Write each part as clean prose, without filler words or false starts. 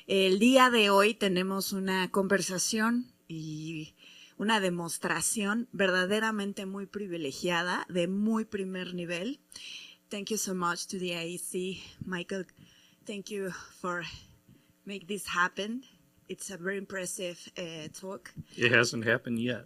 El día de hoy tenemos una conversación y una demostración verdaderamente muy privilegiada, de muy primer nivel. Thank you so much to the AEC, Michael. Thank you for make this happen. It's a very impressive talk. It hasn't happened yet.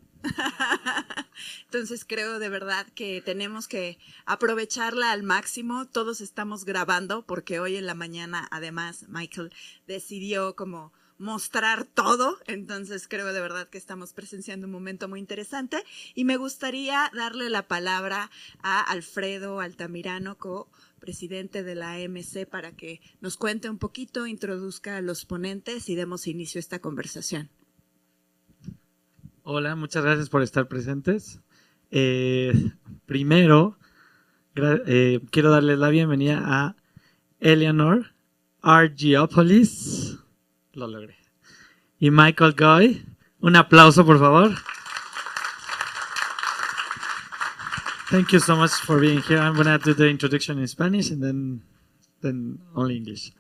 Entonces creo de verdad que tenemos que aprovecharla al máximo. Todos estamos grabando porque hoy en la mañana además Michael decidió como mostrar todo. Entonces creo de verdad que estamos presenciando un momento muy interesante y me gustaría darle la palabra a Alfredo Altamirano, presidente de la AMC, para que nos cuente un poquito, introduzca a los ponentes y demos inicio a esta conversación. Hola, muchas gracias por estar presentes. Primero, quiero darles la bienvenida a Eleanor Argyopoulos, lo logré, y Michael Goy. Un aplauso, por favor. Thank you so much for being here. I'm going to do the introduction in Spanish and then only English.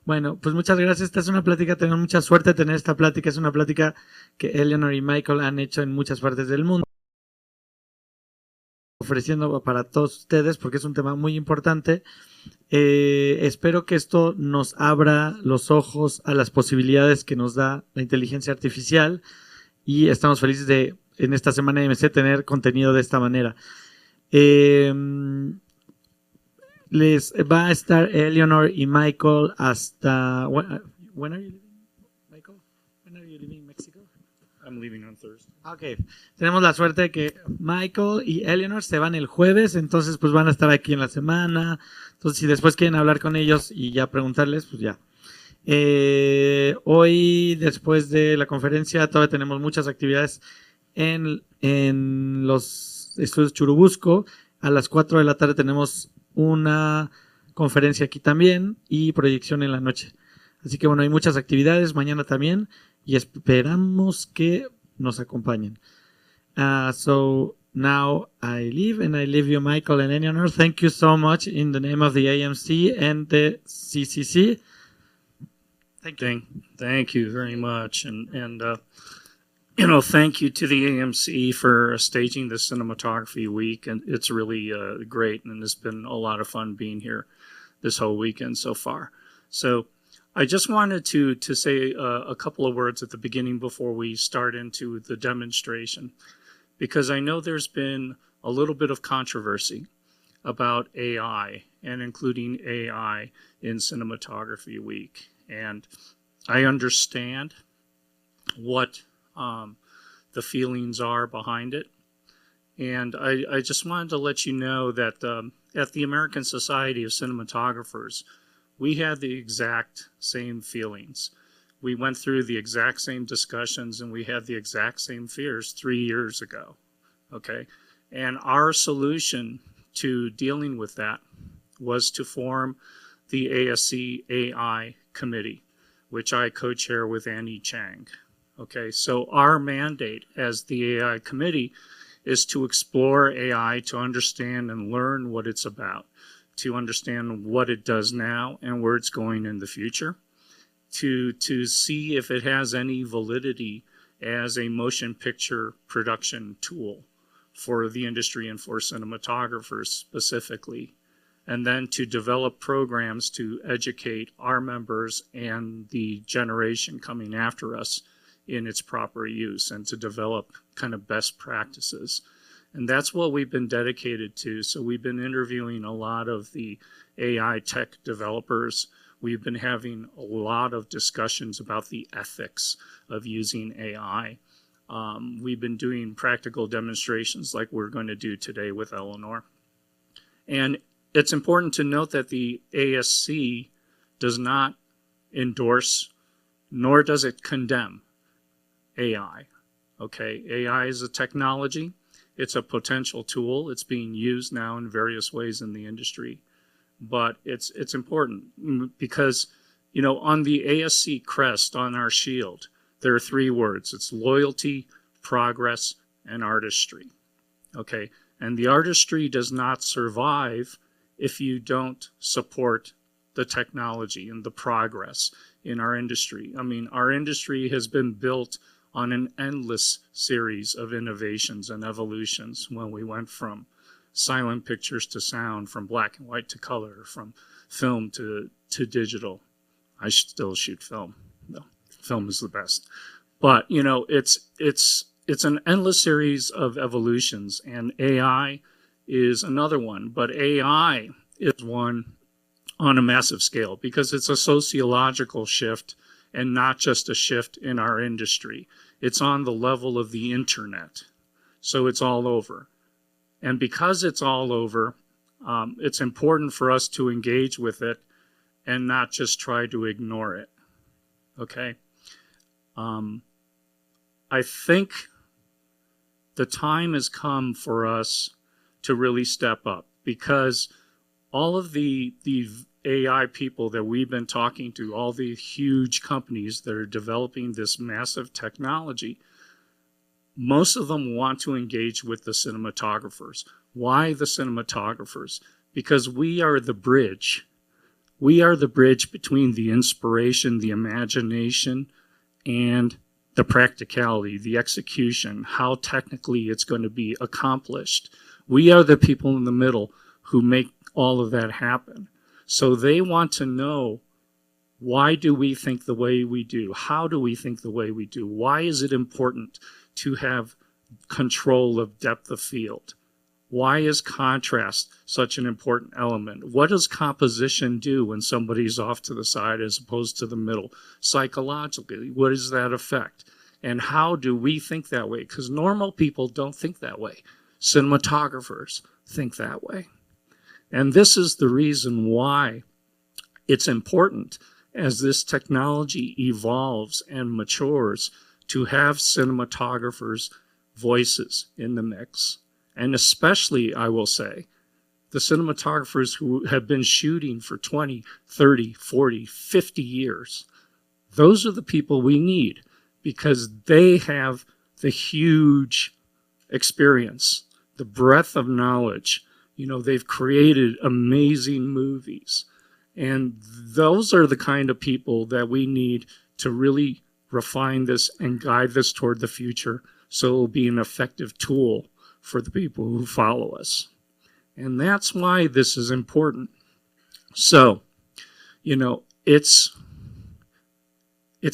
Bueno, pues muchas gracias. Esta es una plática, tenemos mucha suerte de tener esta plática. Es una plática que Eleanor y Michael han hecho en muchas partes del mundo, ofreciendo para todos ustedes porque es un tema muy importante. Espero que esto nos abra los ojos a las posibilidades que nos da la inteligencia artificial y estamos felices de, en esta semana de AMC, tener contenido de esta manera. Les va a estar Eleanor y Michael hasta... When are you leaving, Michael? When are you leaving Mexico? I'm leaving on Thursday. Ok, tenemos la suerte de que Michael y Eleanor se van el jueves, entonces pues van a estar aquí en la semana. Entonces si después quieren hablar con ellos y ya preguntarles, pues ya. Hoy, después de la conferencia, todavía tenemos muchas actividades en los estudios Churubusco. A las 4 de la tarde tenemos una conferencia aquí también y proyección en la noche. Así que bueno, hay muchas actividades mañana también y esperamos que nos acompañen. So now I leave and I leave you, Michael and Eleanor. Thank you so much in the name of the AMC and the CCC. Thank you very much, and thank you to the AMC for staging the cinematography week, and it's really great, and it's been a lot of fun being here this whole weekend so far. So I just wanted to say a couple of words at the beginning before we start into the demonstration, because I know there's been a little bit of controversy about AI and including AI in cinematography week, and I understand what the feelings are behind it. And I just wanted to let you know that at the American Society of Cinematographers, we had the exact same feelings. We went through the exact same discussions and we had the exact same fears 3 years ago. Okay. And our solution to dealing with that was to form the ASC AI committee, which I co-chair with Annie Chang. Okay, so our mandate as the AI committee is to explore AI, to understand and learn what it's about, to understand what it does now and where it's going in the future, to see if it has any validity as a motion picture production tool for the industry and for cinematographers specifically, and then to develop programs to educate our members and the generation coming after us in its proper use and to develop kind of best practices. And that's what we've been dedicated to. So we've been interviewing a lot of the AI tech developers. We've been having a lot of discussions about the ethics of using AI. We've been doing practical demonstrations like we're going to do today with Eleanor. And it's important to note that the ASC does not endorse, nor does it condemn AI. Okay, AI is a technology. It's a potential tool. It's being used now in various ways in the industry. But it's important because, on the ASC crest on our shield, there are 3 words. It's loyalty, progress, and artistry. Okay, and the artistry does not survive if you don't support the technology and the progress in our industry. I mean, our industry has been built on an endless series of innovations and evolutions when we went from silent pictures to sound, from black and white to color, from film to digital. I still shoot film, though. Film is the best. But, you know, it's an endless series of evolutions, and AI is another one. But AI is one on a massive scale because it's a sociological shift and not just a shift in our industry. It's on the level of the internet. So it's all over. And because it's all over, it's important for us to engage with it and not just try to ignore it. Okay? I think the time has come for us to really step up because all of the AI people that we've been talking to, all the huge companies that are developing this massive technology, most of them want to engage with the cinematographers. Why the cinematographers? Because we are the bridge. We are the bridge between the inspiration, the imagination, and the practicality, the execution, how technically it's going to be accomplished. We are the people in the middle who make all of that happen. So they want to know, why do we think the way we do? How do we think the way we do? Why is it important to have control of depth of field? Why is contrast such an important element? What does composition do when somebody's off to the side as opposed to the middle? Psychologically, what does that affect? And how do we think that way? Because normal people don't think that way. Cinematographers think that way. And this is the reason why it's important as this technology evolves and matures to have cinematographers' voices in the mix. And especially, I will say, the cinematographers who have been shooting for 20, 30, 40, 50 years. Those are the people we need because they have the huge experience, the breadth of knowledge. You know, they've created amazing movies. And those are the kind of people that we need to really refine this and guide this toward the future so it will be an effective tool for the people who follow us. And that's why this is important. So, you know, it's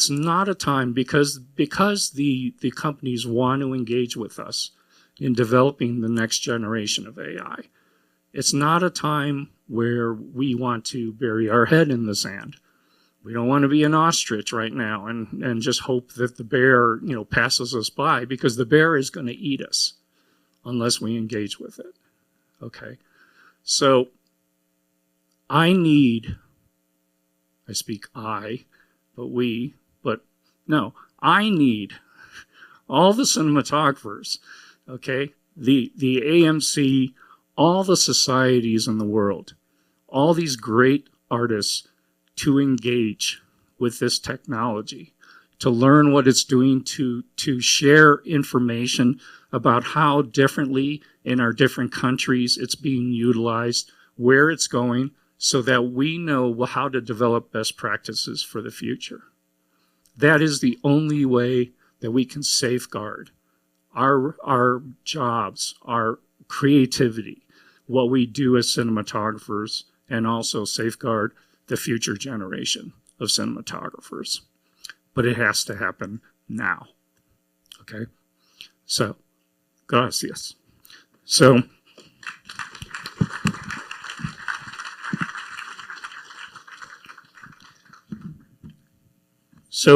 not a time because the companies want to engage with us in developing the next generation of AI. It's not a time where we want to bury our head in the sand. We don't want to be an ostrich right now and just hope that the bear, you know, passes us by, because the bear is going to eat us unless we engage with it. Okay? So I speak I, I need all the cinematographers, okay, the AMC, all the societies in the world, all these great artists to engage with this technology, to learn what it's doing, to share information about how differently in our different countries it's being utilized, where it's going, so that we know how to develop best practices for the future. That is the only way that we can safeguard our jobs, our creativity, what we do as cinematographers, and also safeguard the future generation of cinematographers. But it has to happen now. Okay? So, gracias. So,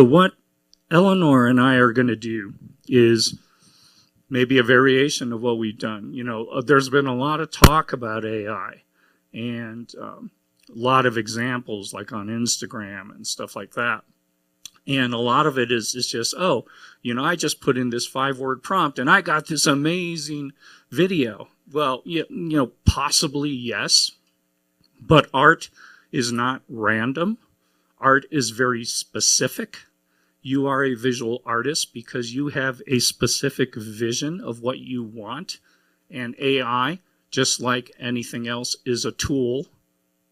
what Eleanor and I are going to do is maybe a variation of what we've done. You know, there's been a lot of talk about AI and a lot of examples like on Instagram and stuff like that. And a lot of it is just, oh, you know, I just put in this 5-word prompt and I got this amazing video. Well, you know, possibly yes, but art is not random. Art is very specific. You are a visual artist because you have a specific vision of what you want. And AI, just like anything else, is a tool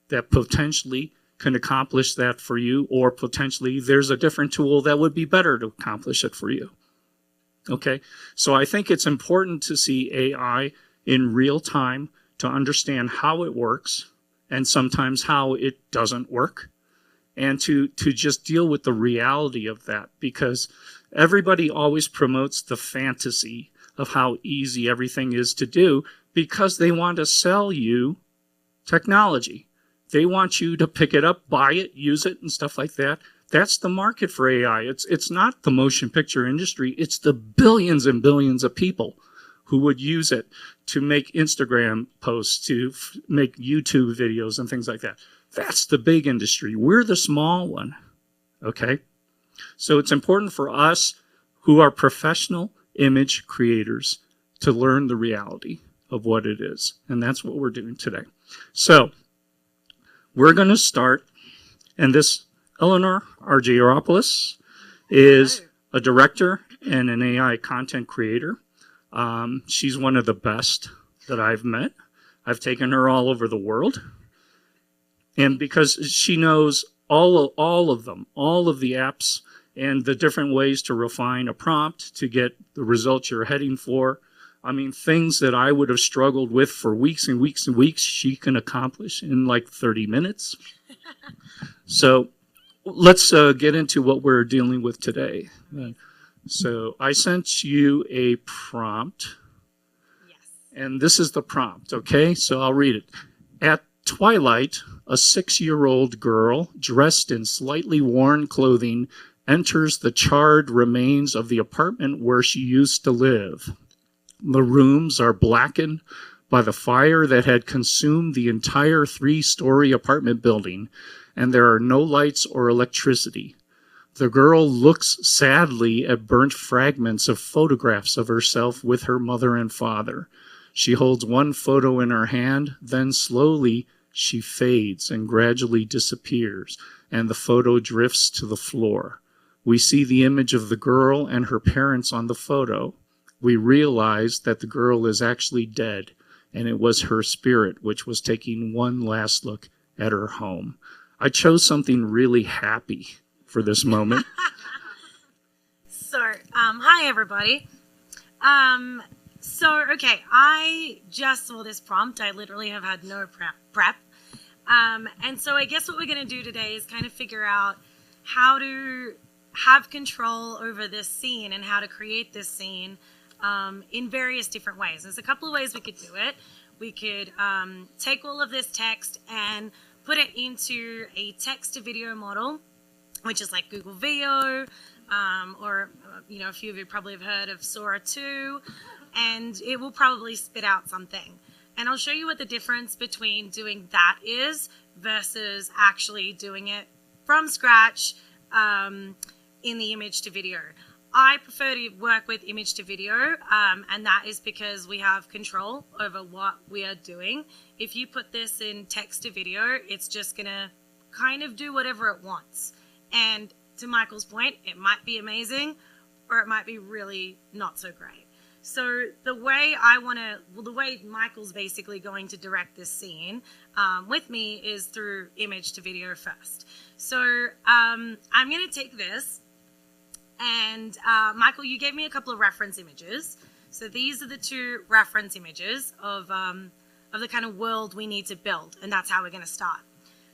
that potentially can accomplish that for you, or potentially there's a different tool that would be better to accomplish it for you. Okay, so I think it's important to see AI in real time to understand how it works and sometimes how it doesn't work, and to just deal with the reality of that, because everybody always promotes the fantasy of how easy everything is to do because they want to sell you technology. They want you to pick it up, buy it, use it, and stuff like that. That's the market for AI. It's not the motion picture industry. It's the billions and billions of people who would use it to make Instagram posts, to make YouTube videos and things like that. That's the big industry. We're the small one, okay? So it's important for us who are professional image creators to learn the reality of what it is. And that's what we're doing today. So we're going to start, and this Eleanor Argyropoulos is a director and an AI content creator. She's one of the best that I've met. I've taken her all over the world. And because she knows all of them, all of the apps and the different ways to refine a prompt to get the results you're heading for. I mean, things that I would have struggled with for weeks and weeks and weeks, she can accomplish in like 30 minutes. So let's get into what we're dealing with today. So I sent you a prompt. Yes. And this is the prompt, okay? So I'll read it. At twilight, a 6-year-old girl dressed in slightly worn clothing enters the charred remains of the apartment where she used to live. The rooms are blackened by the fire that had consumed the entire 3-story apartment building, and there are no lights or electricity. The girl looks sadly at burnt fragments of photographs of herself with her mother and father. She holds one photo in her hand, then slowly she fades and gradually disappears, and the photo drifts to the floor. We see the image of the girl and her parents on the photo. We realize that the girl is actually dead, and it was her spirit which was taking one last look at her home. I chose something really happy for this moment. So, hi everybody. Okay, I just saw this prompt. I literally have had no prep. And so I guess what we're going to do today is kind of figure out how to have control over this scene and how to create this scene in various different ways. There's a couple of ways we could do it. We could take all of this text and put it into a text-to-video model, which is like Google Veo, or a few of you probably have heard of Sora 2, and it will probably spit out something. And I'll show you what the difference between doing that is versus actually doing it from scratch in the image to video. I prefer to work with image to video, and that is because we have control over what we are doing. If you put this in text to video, it's just going to kind of do whatever it wants. And to Michael's point, it might be amazing or it might be really not so great. So the way the way Michael's basically going to direct this scene with me is through image to video first. So I'm going to take this, and Michael, you gave me a couple of reference images. So these are the 2 reference images of the kind of world we need to build, and that's how we're going to start.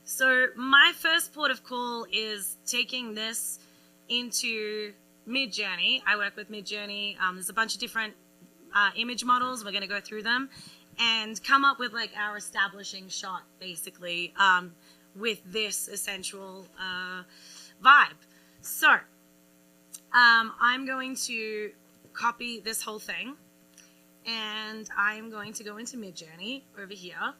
So my first port of call is taking this into Midjourney. I work with Midjourney. There's a bunch of different image models. We're going to go through them and come up with like our establishing shot, basically, with this essential vibe. So I'm going to copy this whole thing, and I'm going to go into Midjourney over here,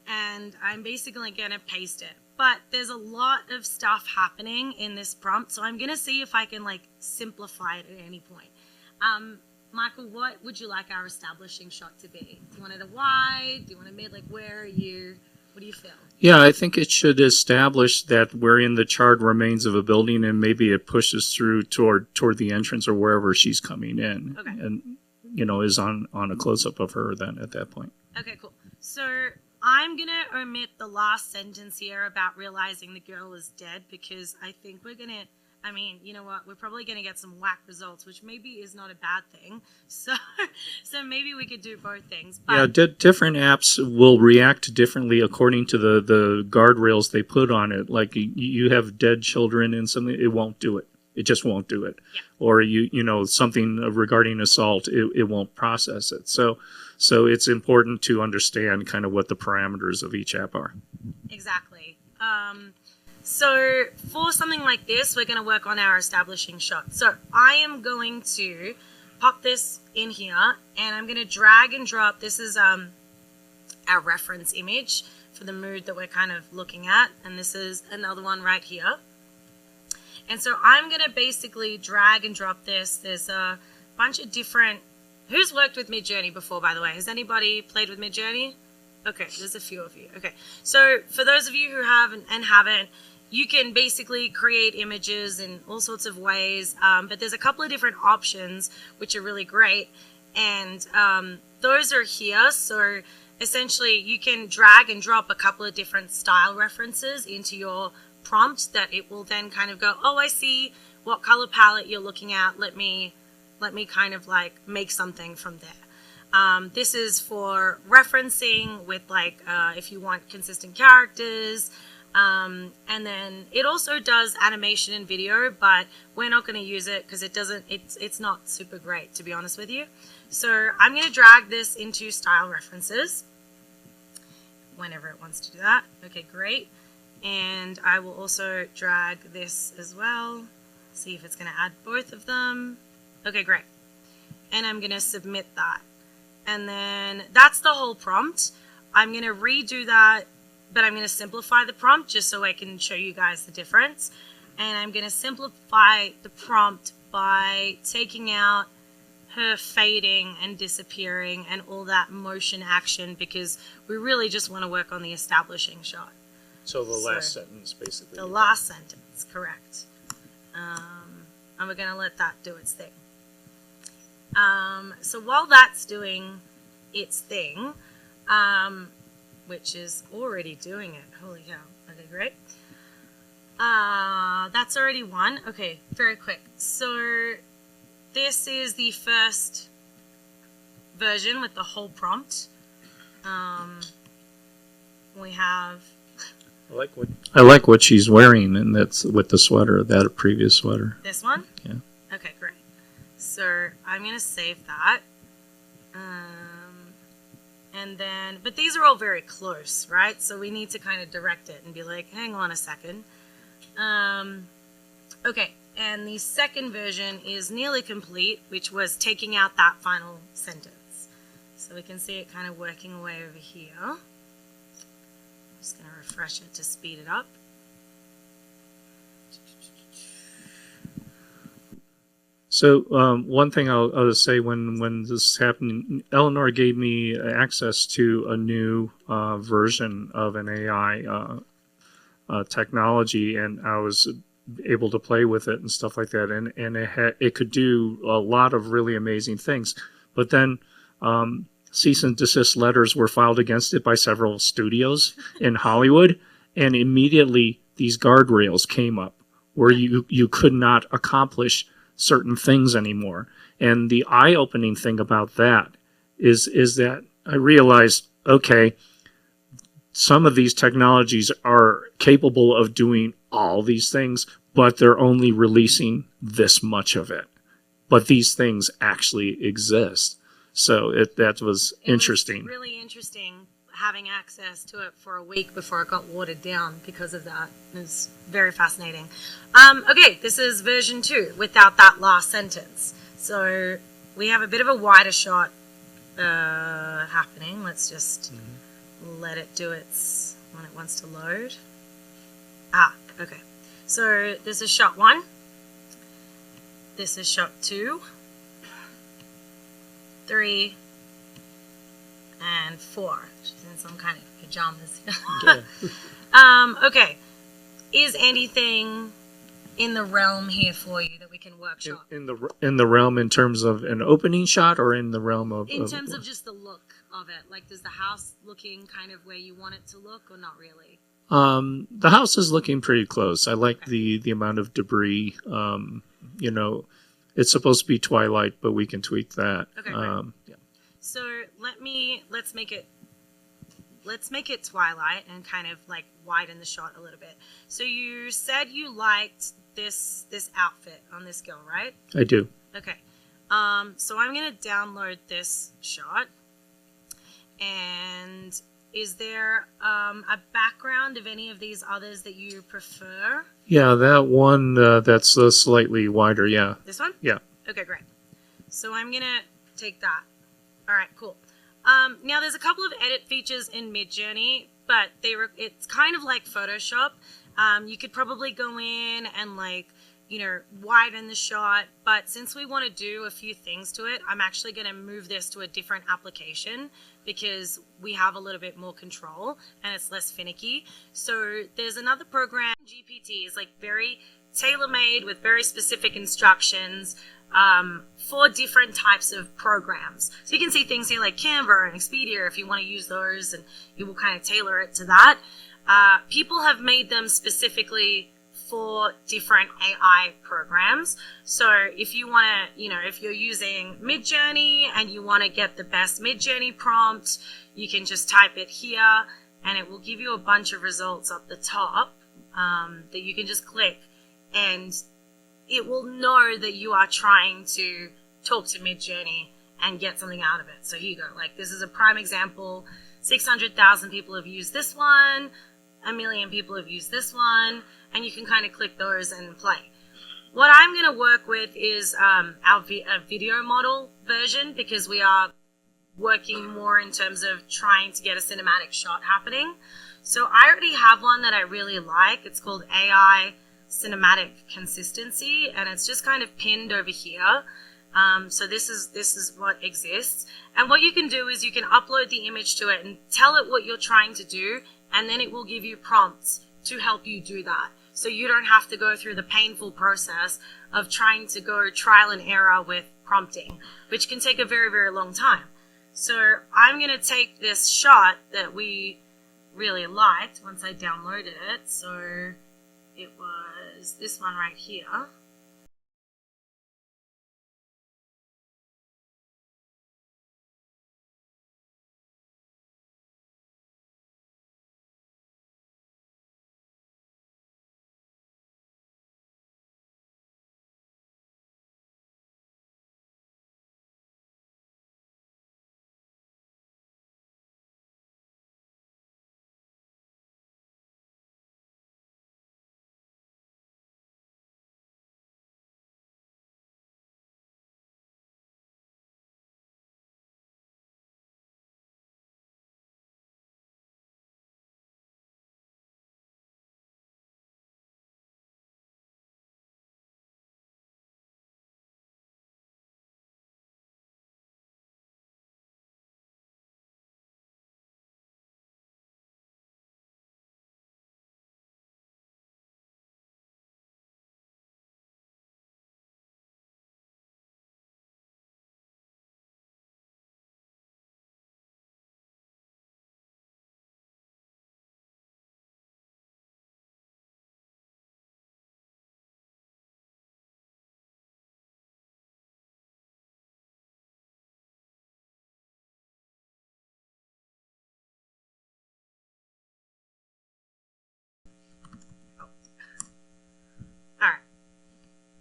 and I'm basically going to paste it. But there's a lot of stuff happening in this prompt, so I'm going to see if I can like simplify it at any point. Michael, what would you like our establishing shot to be? Do you want it a wide? Do you want it mid? Like, where are you? What do you feel? Yeah, I think it should establish that we're in the charred remains of a building, and maybe it pushes through toward the entrance or wherever she's coming in. Okay. And, is on a close-up of her then at that point. Okay, cool. So I'm going to omit the last sentence here about realizing the girl is dead, because I think we're going to, I mean, you know what? We're probably going to get some whack results, which maybe is not a bad thing. So maybe we could do both things. But Yeah, different apps will react differently according to the guardrails they put on it. Like you have dead children in something, it won't do it. It just won't do it. Yeah. Or you know something regarding assault, it won't process it. So it's important to understand kind of what the parameters of each app are. Exactly. So for something like this, we're going to work on our establishing shot. So I am going to pop this in here, and I'm going to drag and drop. This is our reference image for the mood that we're kind of looking at, and this is another one right here. And so I'm going to basically drag and drop this. There's a bunch of different... Who's worked with Midjourney before, by the way? Has anybody played with Midjourney? Okay, there's a few of you. Okay, so for those of you who haven't, you can basically create images in all sorts of ways, but there's a couple of different options which are really great, and those are here. So essentially you can drag and drop a couple of different style references into your prompt that it will then kind of go, oh, I see what color palette you're looking at, let me kind of like make something from there. This is for referencing with like if you want consistent characters. And then it also does animation and video, but we're not going to use it because it's not super great, to be honest with you. So I'm going to drag this into style references whenever it wants to do that. Okay, great. And I will also drag this as well. See if it's going to add both of them. Okay, great. And I'm going to submit that. And then that's the whole prompt. I'm going to redo that, but I'm going to simplify the prompt just so I can show you guys the difference. And I'm going to simplify the prompt by taking out her fading and disappearing and all that motion action, because we really just want to work on the establishing shot. So the last sentence, basically. The last sentence, correct. And we're going to let that do its thing. So while that's doing its thing, which is already doing it. Holy cow. Okay, great. That's already one. Okay, very quick. So this is the first version with the whole prompt. We have... I like what she's wearing, and that's with the sweater, that previous sweater. This one? Yeah. Okay, great. So I'm going to save that. And then, but these are all very close, right? So we need to kind of direct it and be like, hang on a second. Okay, and the second version is nearly complete, which was taking out that final sentence. So we can see it kind of working away over here. I'm just going to refresh it to speed it up. So one thing I'll say when this happened, Eleanor gave me access to a new version of an AI technology, and I was able to play with it and stuff like that, and it could do a lot of really amazing things. But then cease and desist letters were filed against it by several studios in Hollywood, and immediately these guardrails came up where you could not accomplish certain things anymore. And the eye-opening thing about that is that I realized, okay, some of these technologies are capable of doing all these things, but they're only releasing this much of it. But these things actually exist. So that was interesting. It was really interesting having access to it for a week before it got watered down because of that. It was very fascinating. Okay, this is version 2 without that last sentence. So we have a bit of a wider shot happening. Let's just let it do its when it wants to load. Okay. So this is shot 1. This is shot 2, 3, and 4. She's in some kind of pajamas. Okay. Is anything in the realm here for you that we can workshop? In the realm in terms of an opening shot, or in the realm of... In terms of just the look of it? Like, does the house looking kind of where you want it to look, or not really? The house is looking pretty close. I like the amount of debris. You know, it's supposed to be twilight, but we can tweak that. Okay, great. Yeah. So let's make it twilight and kind of like widen the shot a little bit. So you said you liked this outfit on this girl, right? I do. Okay. So I'm gonna download this shot. And is there a background of any of these others that you prefer? Yeah, that one that's slightly wider. Yeah. This one? Yeah. Okay, great. So I'm gonna take that. All right, cool. Now there's a couple of edit features in Midjourney, but it's kind of like Photoshop. You could probably go in and like, you know, widen the shot, but since we want to do a few things to it, I'm actually going to move this to a different application because we have a little bit more control and it's less finicky. So there's another program, GPT, is like very tailor-made with very specific instructions for different types of programs. So you can see things here like Canva and Expedia if you want to use those, and you will kind of tailor it to that. People have made them specifically for different AI programs. So if you want to, you know, if you're using Midjourney and you want to get the best Midjourney prompt, you can just type it here and it will give you a bunch of results up the top that you can just click, and it will know that you are trying to talk to Midjourney and get something out of it. So here you go. Like, this is a prime example. 600,000 people have used this one. 1 million people have used this one. And you can kind of click those and play. What I'm going to work with is our video model version, because we are working more in terms of trying to get a cinematic shot happening. So I already have one that I really like. It's called AI Cinematic Consistency, and it's just kind of pinned over here. So this is what exists. And what you can do is you can upload the image to it and tell it what you're trying to do, and then it will give you prompts to help you do that. So you don't have to go through the painful process of trying to go trial and error with prompting, which can take a very, very long time. So I'm going to take this shot that we really liked once I downloaded it. So it was this one right here.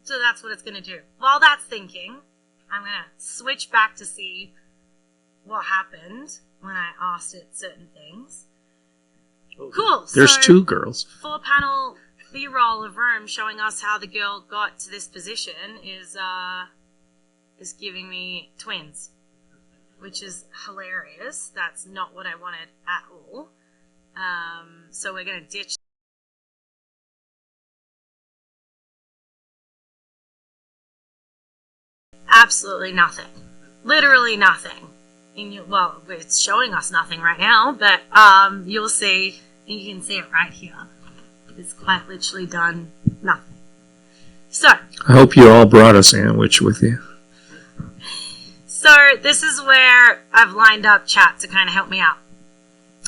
So that's what it's going to do. While that's thinking, I'm going to switch back to see what happened when I asked it certain things. Cool. There's two girls. 4-panel B-roll of room showing us how the girl got to this position is giving me twins, which is hilarious. That's not what I wanted at all. So we're going to ditch. Absolutely nothing. Literally nothing. Well, it's showing us nothing right now, but you'll see, and you can see it right here. It's quite literally done nothing. So, I hope you all brought a sandwich with you. So this is where I've lined up chat to kind of help me out.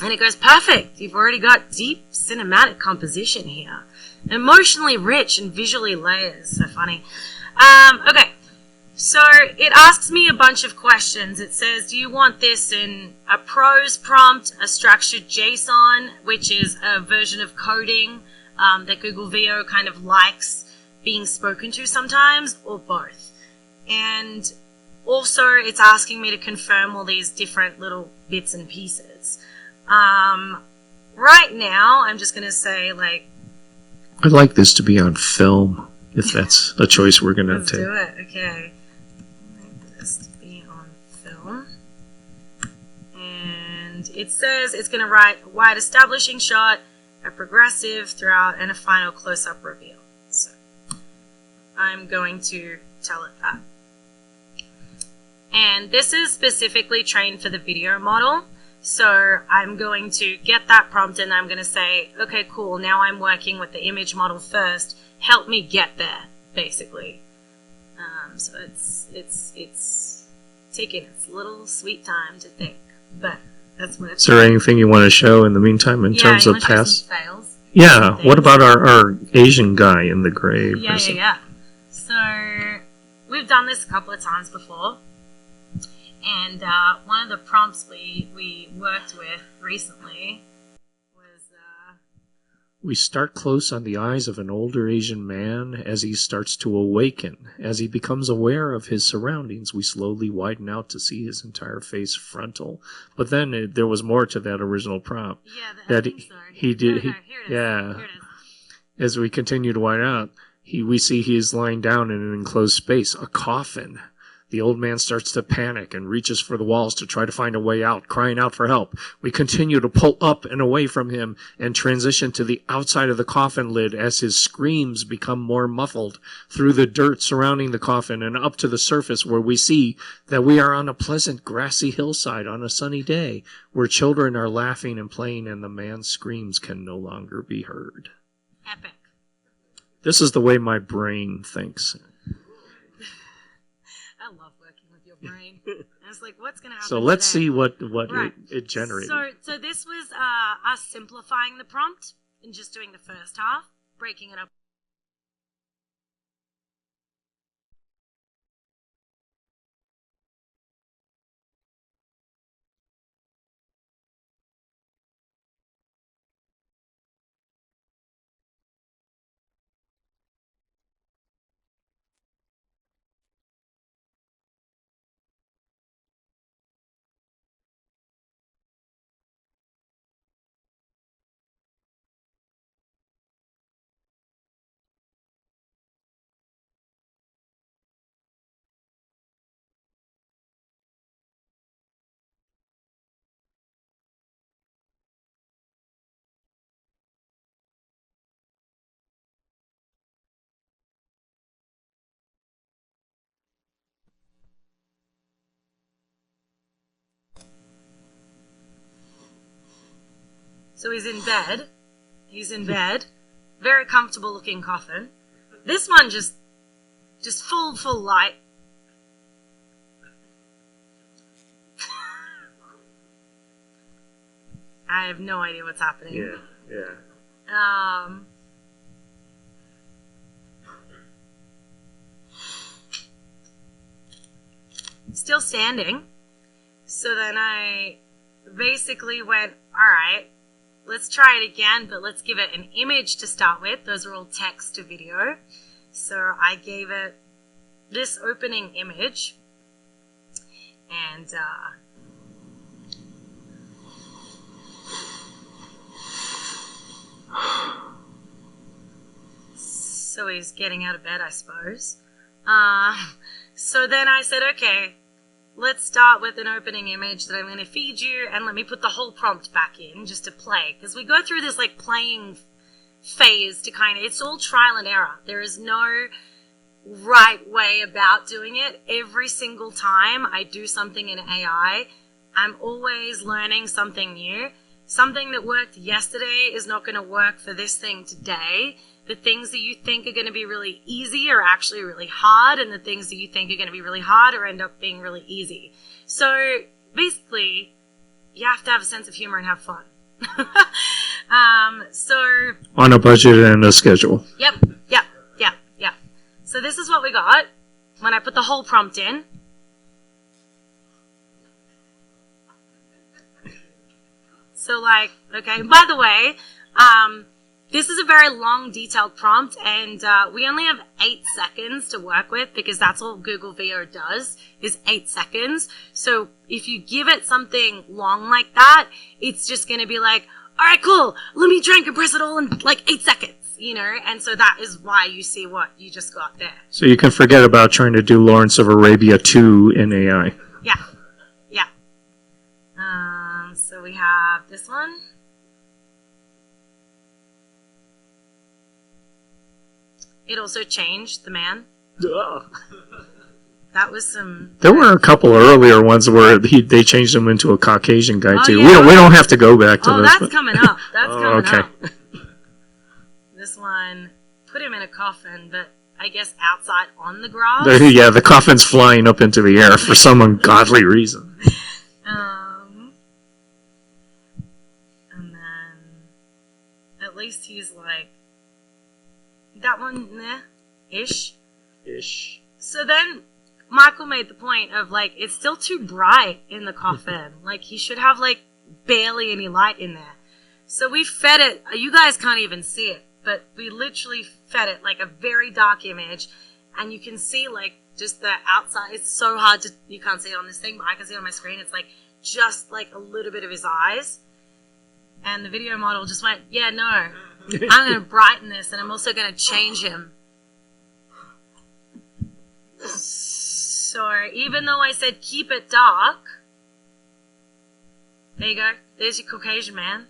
And it goes, perfect. You've already got deep cinematic composition here. Emotionally rich and visually layered. So funny. Okay. So it asks me a bunch of questions. It says, do you want this in a prose prompt, a structured JSON, which is a version of coding that Google VO kind of likes being spoken to sometimes, or both? And also it's asking me to confirm all these different little bits and pieces. Right now, I'm just going to say, like... I'd like this to be on film, if that's a choice we're going to take. Let's do it, okay. And it says it's going to write a wide establishing shot, a progressive throughout, and a final close-up reveal. So I'm going to tell it that. And this is specifically trained for the video model. So I'm going to get that prompt and I'm going to say, okay, cool, now I'm working with the image model first. Help me get there, basically. So it's taking its little sweet time to think, but that's what it's... Is there anything you want to show in the meantime in terms of past? Fails. Yeah. What about our Asian guy in the grave? Yeah. So we've done this a couple of times before, and one of the prompts we worked with recently was... We start close on the eyes of an older Asian man as he starts to awaken. As he becomes aware of his surroundings, we slowly widen out to see his entire face frontal. But then there was more to that original prompt. Yeah, he did. Here it is. Yeah. Here it is. As we continue to widen out, we see he is lying down in an enclosed space, a coffin. The old man starts to panic and reaches for the walls to try to find a way out, crying out for help. We continue to pull up and away from him and transition to the outside of the coffin lid as his screams become more muffled through the dirt surrounding the coffin and up to the surface, where we see that we are on a pleasant grassy hillside on a sunny day where children are laughing and playing and the man's screams can no longer be heard. Epic. This is the way my brain thinks. I love working with your brain. I was like, what's going to happen So let's today? see what Right. it generated. So this was us simplifying the prompt and just doing the first half, breaking it up. So he's in bed. Very comfortable looking coffin. This one just full light. I have no idea what's happening. Yeah. Still standing. So then I basically went, all right, let's try it again, but let's give it an image to start with. Those are all text to video. So I gave it this opening image, and so he's getting out of bed, I suppose. So then I said, okay, let's start with an opening image that I'm going to feed you, and let me put the whole prompt back in just to play. Because we go through this like playing phase to kind of, it's all trial and error. There is no right way about doing it. Every single time I do something in AI, I'm always learning something new. Something that worked yesterday is not going to work for this thing today. The things that you think are going to be really easy are actually really hard, and the things that you think are going to be really hard are end up being really easy. So basically, you have to have a sense of humor and have fun. So On a budget and a schedule. Yep. So this is what we got when I put the whole prompt in. So like, okay, by the way, this is a very long, detailed prompt, and we only have 8 seconds to work with because that's all Google VO does, is 8 seconds. So if you give it something long like that, it's just going to be like, all right, cool, let me try and compress it all in like 8 seconds, you know? And so that is why you see what you just got there. So you can forget about trying to do Lawrence of Arabia 2 in AI. Yeah. So we have this one. It also changed the man. That was some. There were a couple earlier ones where they changed him into a Caucasian guy too. Yeah. We don't have to go back to this. That's coming up. That's coming okay. up. This one put him in a coffin, but I guess outside on the grass. Yeah, the coffin's flying up into the air for some ungodly reason. And then at least he's like that one, ish. So then Michael made the point of like it's still too bright in the coffin. Like he should have like barely any light in there. So we fed it. You guys can't even see it, but we literally fed it like a very dark image, and you can see like just the outside. It's so hard to, you can't see it on this thing, but I can see it on my screen. It's like just like a little bit of his eyes, and the video model just went, yeah, no, I'm going to brighten this, and I'm also going to change him. So even though I said keep it dark, there you go. There's your Caucasian man.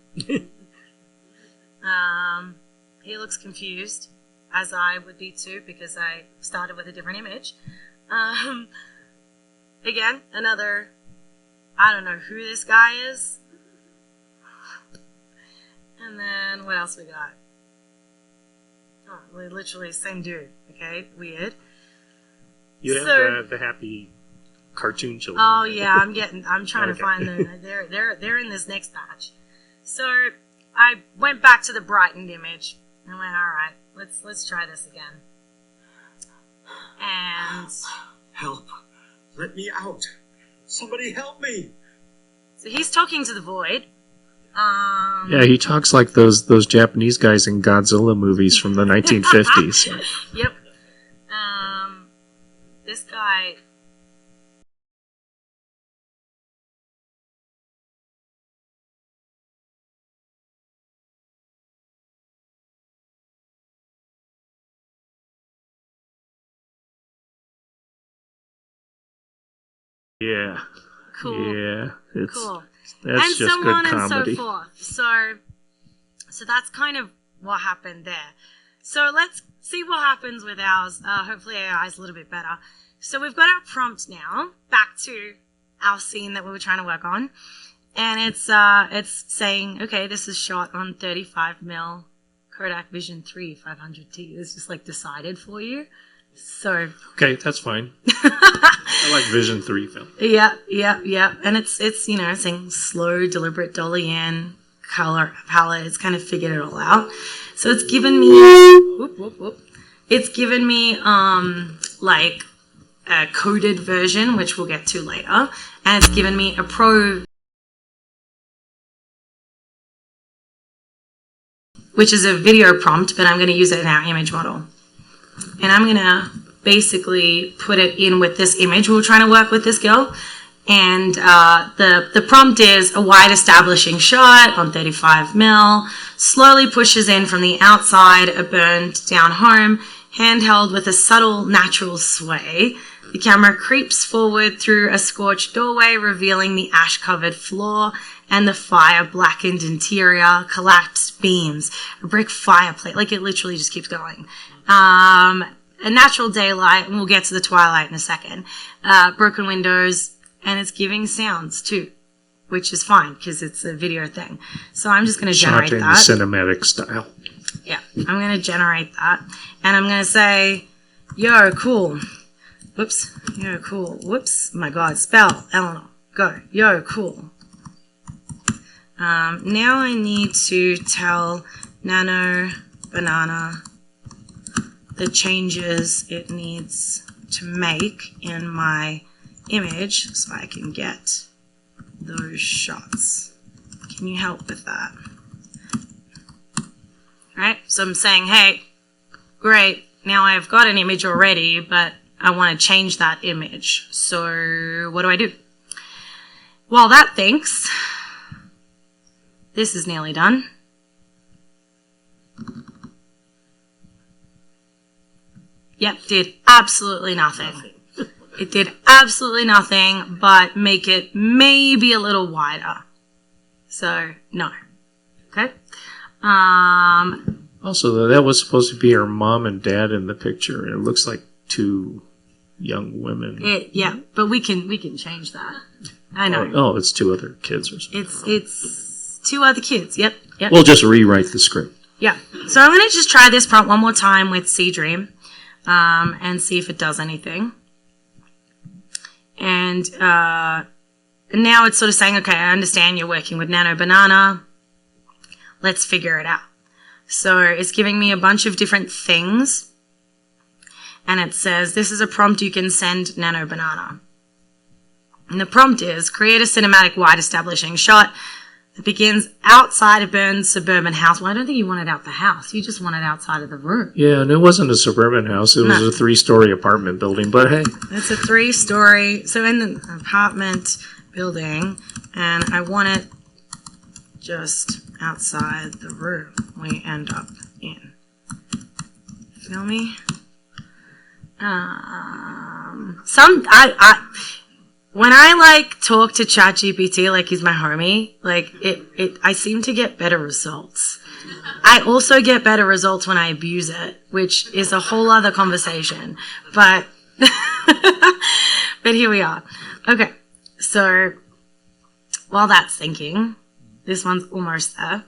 He looks confused, as I would be too, because I started with a different image. Again, another, I don't know who this guy is. And then what else we got? Oh, literally same dude. Okay, weird. You have the happy cartoon children. Oh yeah, I'm trying to find them. They're in this next batch. So I went back to the brightened image and went, all right, let's try this again. And help! Let me out! Somebody help me! So he's talking to the void. Yeah, he talks like those Japanese guys in Godzilla movies from the 1950s. Yep. This guy. Yeah. Cool. Yeah. Cool. That's and just so good on comedy. and so forth. So that's kind of what happened there. So let's see what happens with ours. Hopefully AI is a little bit better. So we've got our prompt now. Back to our scene that we were trying to work on. And it's saying, okay, this is shot on 35mm Kodak Vision 3 500T. It's just like decided for you. So Okay, that's fine. I like Vision 3 film. Yeah. And it's saying slow, deliberate dolly in, color palette. It's kind of figured it all out. So it's given me It's given me like a coded version, which we'll get to later, and it's given me a pro, which is a video prompt, but I'm going to use it in our image model. And I'm going to basically put it in with this image. We were trying to work with this girl. And the prompt is a wide establishing shot on 35mm, slowly pushes in from the outside a burned down home, handheld with a subtle natural sway. The camera creeps forward through a scorched doorway, revealing the ash-covered floor and the fire-blackened interior, collapsed beams, a brick fireplace. Like, it literally just keeps going. A natural daylight, and we'll get to the twilight in a second. Broken windows, and it's giving sounds too, which is fine because it's a video thing. So I'm just going to generate Shot in that. cinematic style. Yeah, I'm going to generate that. And I'm going to say, yo, cool. Whoops. Yo, cool. Whoops. My God. Spell. Eleanor. go. Yo, cool. Now I need to tell Nano Banana the changes it needs to make in my image so I can get those shots. Can you help with that? Alright, so I'm saying, hey, great, now I've got an image already, but I want to change that image. So what do I do? While that thinks, this is nearly done. Yep, did absolutely nothing. It did absolutely nothing but make it maybe a little wider. So, no. Okay? Also, that was supposed to be her mom and dad in the picture, and it looks like two young women. Yeah, but we can change that. I know. Oh, it's two other kids or something. It's two other kids. Yep. We'll just rewrite the script. Yeah. So I'm going to just try this prompt one more time with Sea Dream, and see if it does anything. And now it's sort of saying, okay, I understand you're working with Nano Banana. Let's figure it out. So it's giving me a bunch of different things. And it says, this is a prompt you can send Nano Banana. And the prompt is, create a cinematic wide establishing shot that begins outside a burned suburban house. Well, I don't think you want it out the house. You just want it outside of the room. Yeah, and it wasn't a suburban house. It was a 3-story apartment building. But hey. It's a 3-story, so in the apartment building, and I want it just outside the room we end up in. Feel me? When I talk to ChatGPT like he's my homie, I seem to get better results. I also get better results when I abuse it, which is a whole other conversation. But but here we are. Okay, so while that's thinking, this one's almost there.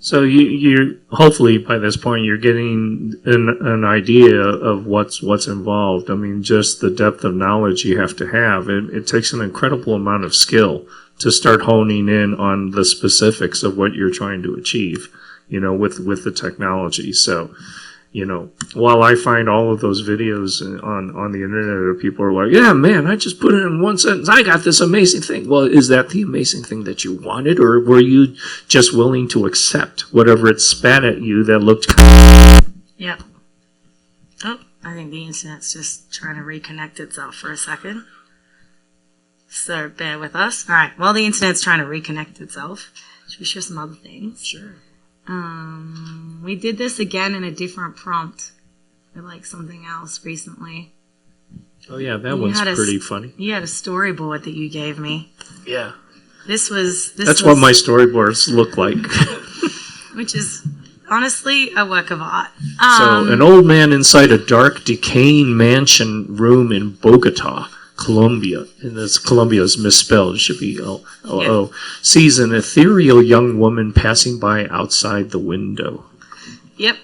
So you're hopefully by this point you're getting an idea of what's involved. I mean, just the depth of knowledge you have to have. It takes an incredible amount of skill to start honing in on the specifics of what you're trying to achieve, with the technology. So, while I find all of those videos on the internet of people are like, yeah, man, I just put it in one sentence. I got this amazing thing. Well, is that the amazing thing that you wanted, or were you just willing to accept whatever it spat at you that looked? Yep. Oh, I think the internet's just trying to reconnect itself for a second. So bear with us. All right. While the internet's trying to reconnect itself, should we show some other things? Sure. We did this again in a different prompt for something else recently. Oh yeah, that one's pretty funny. You had a storyboard that you gave me. Yeah. That's what my storyboards look like. Which is honestly a work of art. So an old man inside a dark, decaying mansion room in Bogota, Colombia, and this Colombia is misspelled, it should be O-O, yeah. Sees an ethereal young woman passing by outside the window. Yep.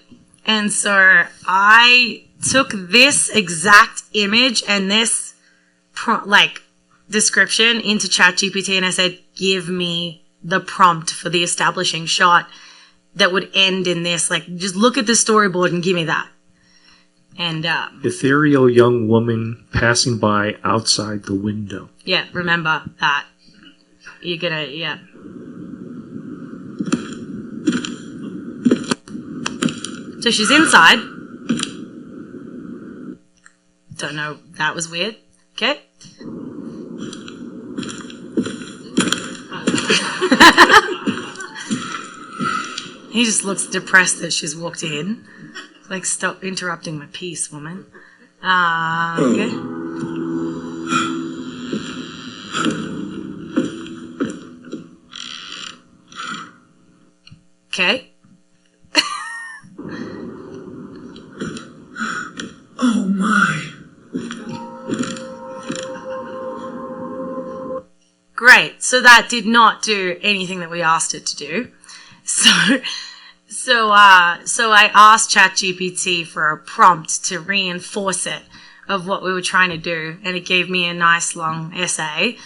And so I took this exact image and this description into ChatGPT, and I said, give me the prompt for the establishing shot that would end in this. Just look at the storyboard and give me that. And ethereal young woman passing by outside the window. Yeah, remember that. You're gonna, yeah. So she's inside. Don't know, that was weird. Okay. He just looks depressed that she's walked in. Stop interrupting my piece, woman. Okay. Okay. Oh my. Great. So that did not do anything that we asked it to do. So I asked ChatGPT for a prompt to reinforce it of what we were trying to do. And it gave me a nice long essay,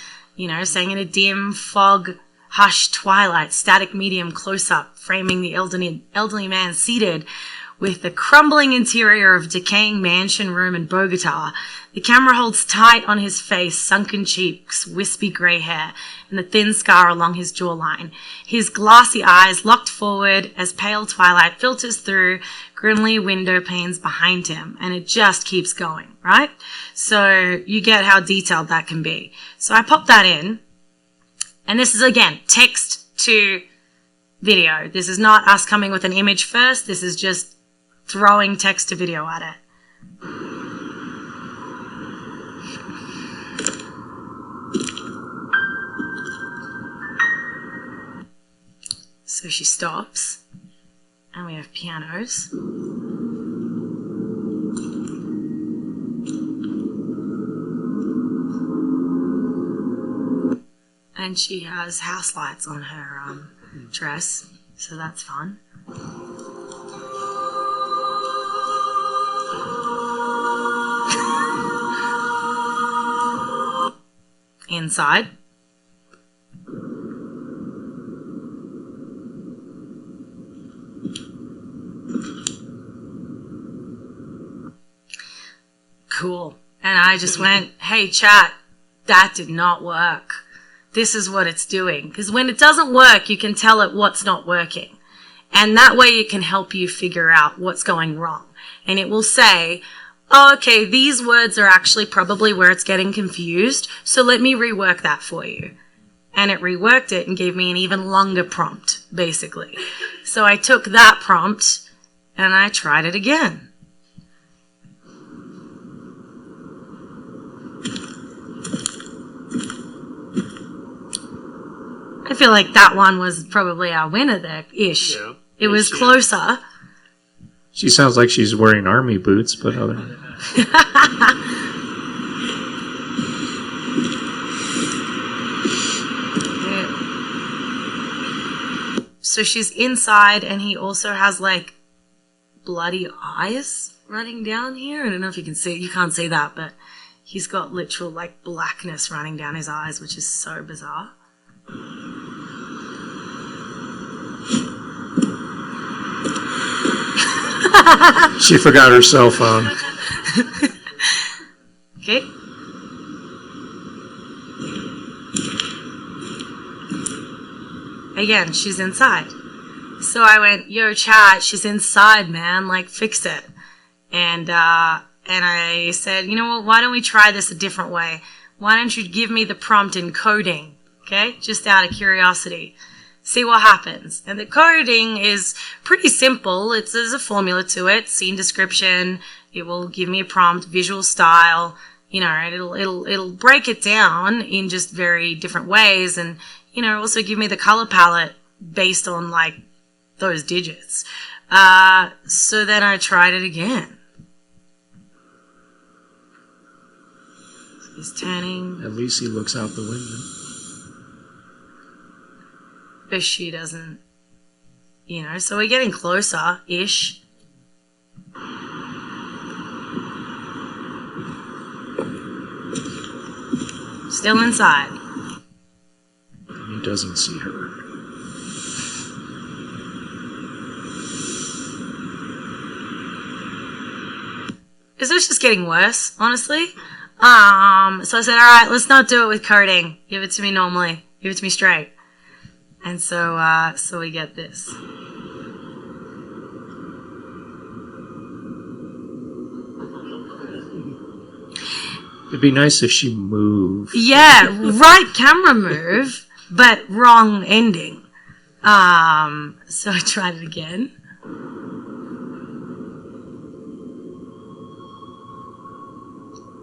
saying in a dim, fog, hushed twilight, static medium close-up, framing the elderly man seated with the crumbling interior of a decaying mansion room in Bogota. The camera holds tight on his face, sunken cheeks, wispy grey hair, and the thin scar along his jawline. His glassy eyes locked forward as pale twilight filters through grimly window panes behind him, and it just keeps going, right? So you get how detailed that can be. So I popped that in, and this is, again, text to video. This is not us coming with an image first. This is just throwing text to video at it. So she stops, and we have pianos. And she has house lights on her dress, so that's fun. Inside. Cool. And I just went, hey, chat, that did not work. This is what it's doing. Because when it doesn't work, you can tell it what's not working. And that way it can help you figure out what's going wrong. And it will say, oh, okay, these words are actually probably where it's getting confused, so let me rework that for you. And it reworked it and gave me an even longer prompt, basically. So I took that prompt and I tried it again. I feel like that one was probably our winner there-ish. Yeah. It was closer. She sounds like she's wearing army boots, but other than So she's inside, and he also has like bloody eyes running down here. I don't know if you can see. You can't see that, but he's got literal like blackness running down his eyes, which is so bizarre. She forgot her cell phone. Okay. Again, she's inside. So I went, yo, chat, she's inside, man. Like, fix it. And I said, you know what? Why don't we try this a different way? Why don't you give me the prompt in coding? Okay? Just out of curiosity. See what happens. And the coding is pretty simple. There's a formula to it. Scene description. It will give me a prompt, visual style. And it'll break it down in just very different ways, and also give me the color palette based on like those digits. So then I tried it again. So he's turning. At least he looks out the window. But she doesn't, so we're getting closer-ish. Still inside. He doesn't see her. This was just getting worse, honestly. So I said, all right, let's not do it with coding. Give it to me normally. Give it to me straight. And so we get this. It'd be nice if she moved. Yeah, right camera move, but wrong ending. So I tried it again.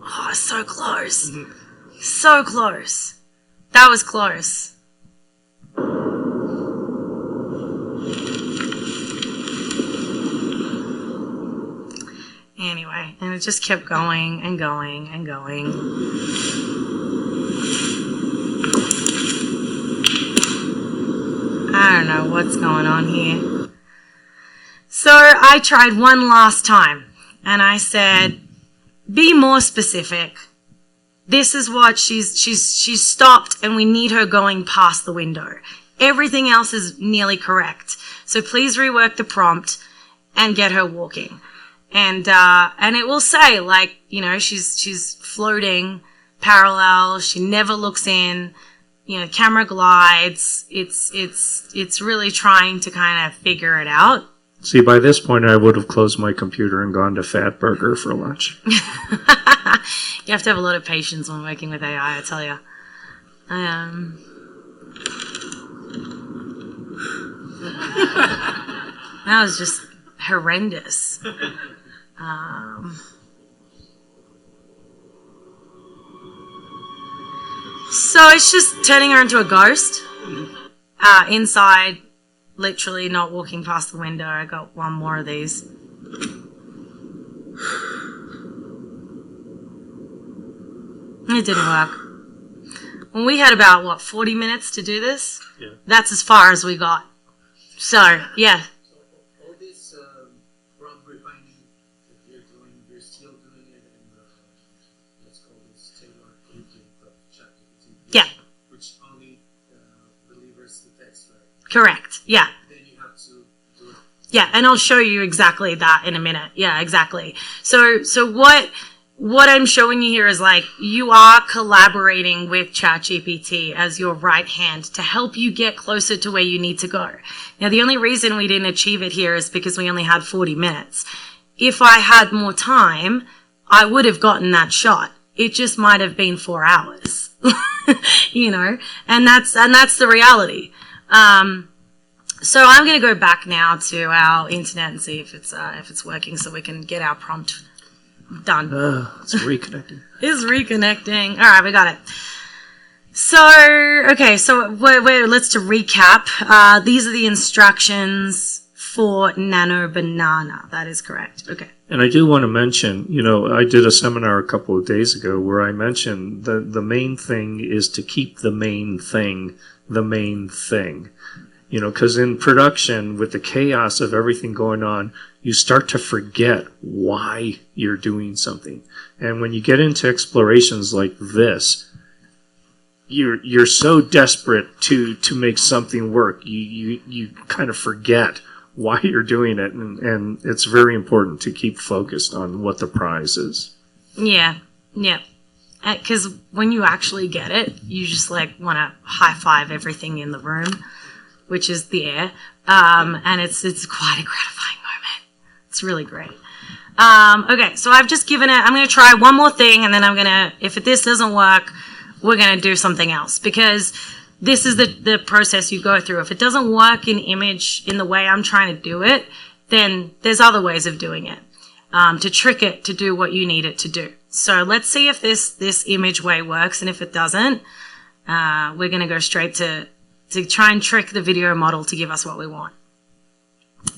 Oh, so close. So close. That was close. Anyway, and it just kept going and going and going. I don't know what's going on here. So I tried one last time, and I said, be more specific. This is what she's stopped, and we need her going past the window. Everything else is nearly correct. So please rework the prompt and get her walking. And it will say, like, you know, she's floating parallel. She never looks in. You know, camera glides. It's really trying to kind of figure it out. See, by this point, I would have closed my computer and gone to Fat Burger for lunch. You have to have a lot of patience when working with AI, I tell you. That was just horrendous. So it's just turning her into a ghost. Inside, literally not walking past the window. I got one more of these. It didn't work. When we had about, 40 minutes to do this? Yeah. That's as far as we got. So, yeah. All this prompt refining that you're doing, you're still doing it in the, let's call this Taylor agent of ChatGPT. Yeah. Which only delivers the text, right? Correct. Yeah. Then you have to do it. Yeah, and I'll show you exactly that in a minute. Yeah, exactly. So what I'm showing you here is, like, you are collaborating with ChatGPT as your right hand to help you get closer to where you need to go. Now, the only reason we didn't achieve it here is because we only had 40 minutes. If I had more time, I would have gotten that shot. It just might have been 4 hours, you know, and that's the reality. So I'm going to go back now to our internet and see if it's working, so we can get our prompt done. It's reconnecting. It's reconnecting. All right, we got it. So, okay, so let's to recap. These are the instructions for Nano Banana. That is correct. Okay. And I do want to mention, you know, I did a seminar a couple of days ago where I mentioned the main thing is to keep the main thing the main thing. You know, because in production, with the chaos of everything going on, you start to forget why you're doing something. And when you get into explorations like this, you're so desperate to make something work. You kind of forget why you're doing it, and it's very important to keep focused on what the prize is. Yeah. Because when you actually get it, you just like want to high five everything in the room, which is the air, and it's quite a gratifying moment. It's really great. Okay, so I've just given it. I'm going to try one more thing, and then if this doesn't work, we're going to do something else, because this is the process you go through. If it doesn't work in image in the way I'm trying to do it, then there's other ways of doing it to trick it to do what you need it to do. So let's see if this image way works, and if it doesn't, we're going to go straight to try and trick the video model to give us what we want.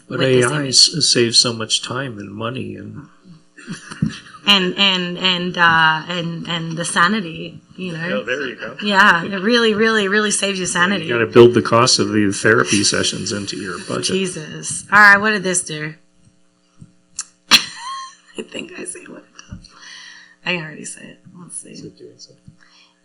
But AI saves so much time and money and the sanity, you know. Oh, there you go. Yeah, it really, really, really saves your sanity. You got to build the cost of the therapy sessions into your budget. Jesus. All right, what did this do? I think I see what it does. I can already say it. Let's see. Is it doing something?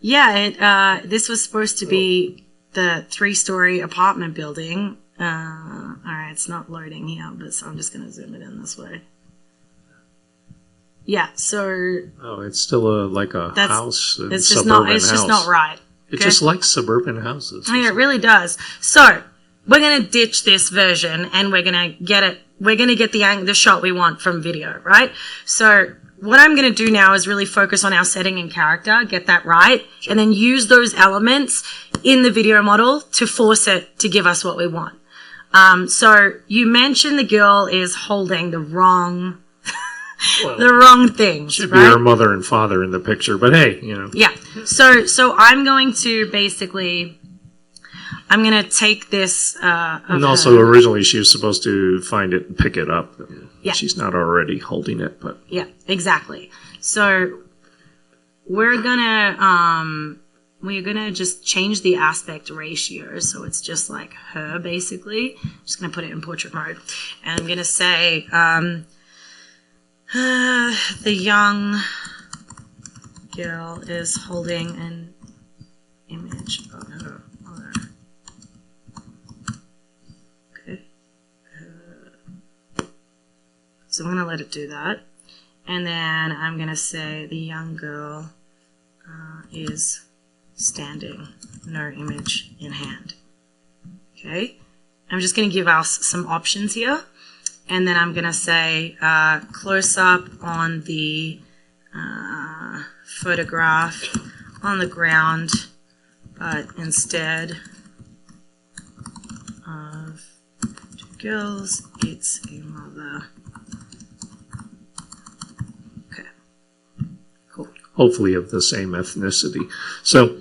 Yeah, this was supposed to be the 3-story apartment building. All right, it's not loading here, so I'm just going to zoom it in this way. Yeah, so Oh, it's still like a house. It's just not right. It just likes suburban houses. I mean, it really does. So we're going to ditch this version, and we're going to get it. We're going to get the shot we want from video, right? So what I'm going to do now is really focus on our setting and character, get that right, and then use those elements in the video model to force it to give us what we want. So you mentioned the girl is holding the wrong things. Should right? be her mother and father in the picture, but hey, you know. Yeah. So I'm going to basically, I'm going to take this. And also, originally she was supposed to find it and pick it up. Yeah. She's not already holding it, but. Yeah, exactly. So we're gonna just change the aspect ratio, so it's just like her basically. Just gonna put it in portrait mode, and I'm gonna say the young girl is holding an image of her mother. Okay. So I'm going to let it do that. And then I'm going to say the young girl is standing, no image in hand. Okay. I'm just going to give us some options here. And then I'm going to say close up on the photograph on the ground, but instead of two girls, it's a mother. Okay, cool. Hopefully of the same ethnicity. So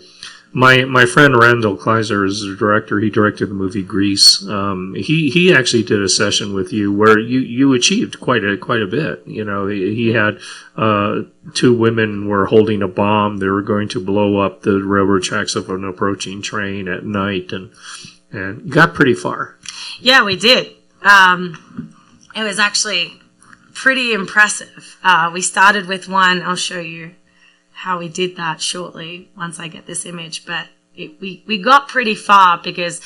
my friend Randall Kleiser is the director. He directed the movie Grease. He actually did a session with you where you achieved quite a bit. You know, he had two women were holding a bomb. They were going to blow up the railroad tracks of an approaching train at night, and got pretty far. Yeah, we did. It was actually pretty impressive. We started with one. I'll show you how we did that shortly once I get this image, but we got pretty far because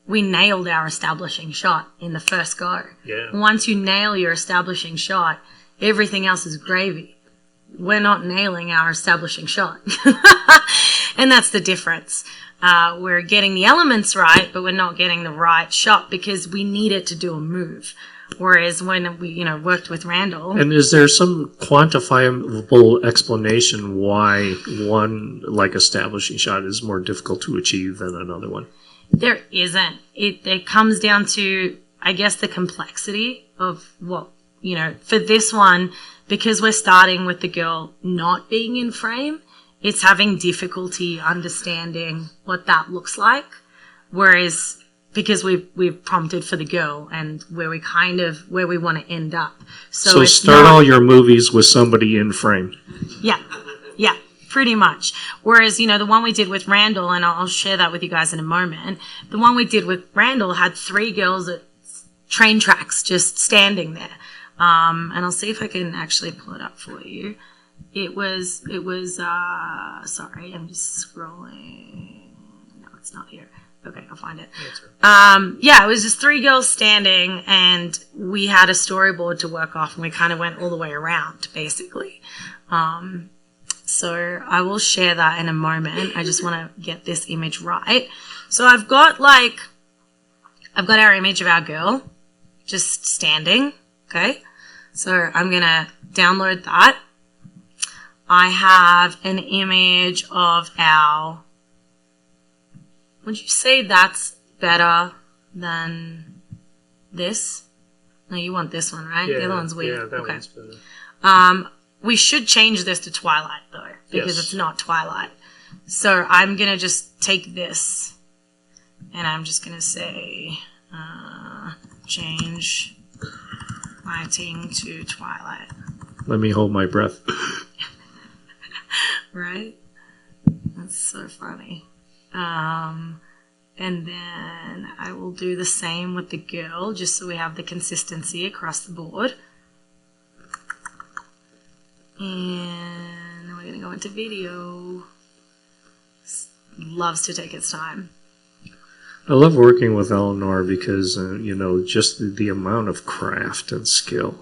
we nailed our establishing shot in the first go. Yeah. Once you nail your establishing shot, everything else is gravy. We're not nailing our establishing shot. And that's the difference. We're getting the elements right, but we're not getting the right shot because we need it to do a move. Whereas when we, worked with Randall. And is there some quantifiable explanation why one, like establishing shot, is more difficult to achieve than another one? There isn't. It comes down to, I guess, the complexity of what, for this one, because we're starting with the girl not being in frame, it's having difficulty understanding what that looks like. Whereas because we've prompted for the girl and where we want to end up. So start all your movies with somebody in frame. Yeah, pretty much. Whereas, the one we did with Randall, and I'll share that with you guys in a moment, the one we did with Randall had three girls at train tracks just standing there. And I'll see if I can actually pull it up for you. It was sorry, I'm just scrolling. No, it's not here. Okay, I'll find it. It was just three girls standing, and we had a storyboard to work off, and we kind of went all the way around, basically. So I will share that in a moment. I just want to get this image right. So I've got our image of our girl just standing. Okay, so I'm gonna download that. I have an image of our. Would you say that's better than this? No, you want this one, right? Yeah, the other one's weird. Yeah, that one's better. We should change this to Twilight, though, because Yes. it's not Twilight. So I'm going to just take this, and I'm just going to say change lighting to Twilight. Let me hold my breath. Right? That's so funny. And then I will do the same with the girl, just so we have the consistency across the board. And then we're going to go into video. Loves to take its time. I love working with Eleanor because, just the amount of craft and skill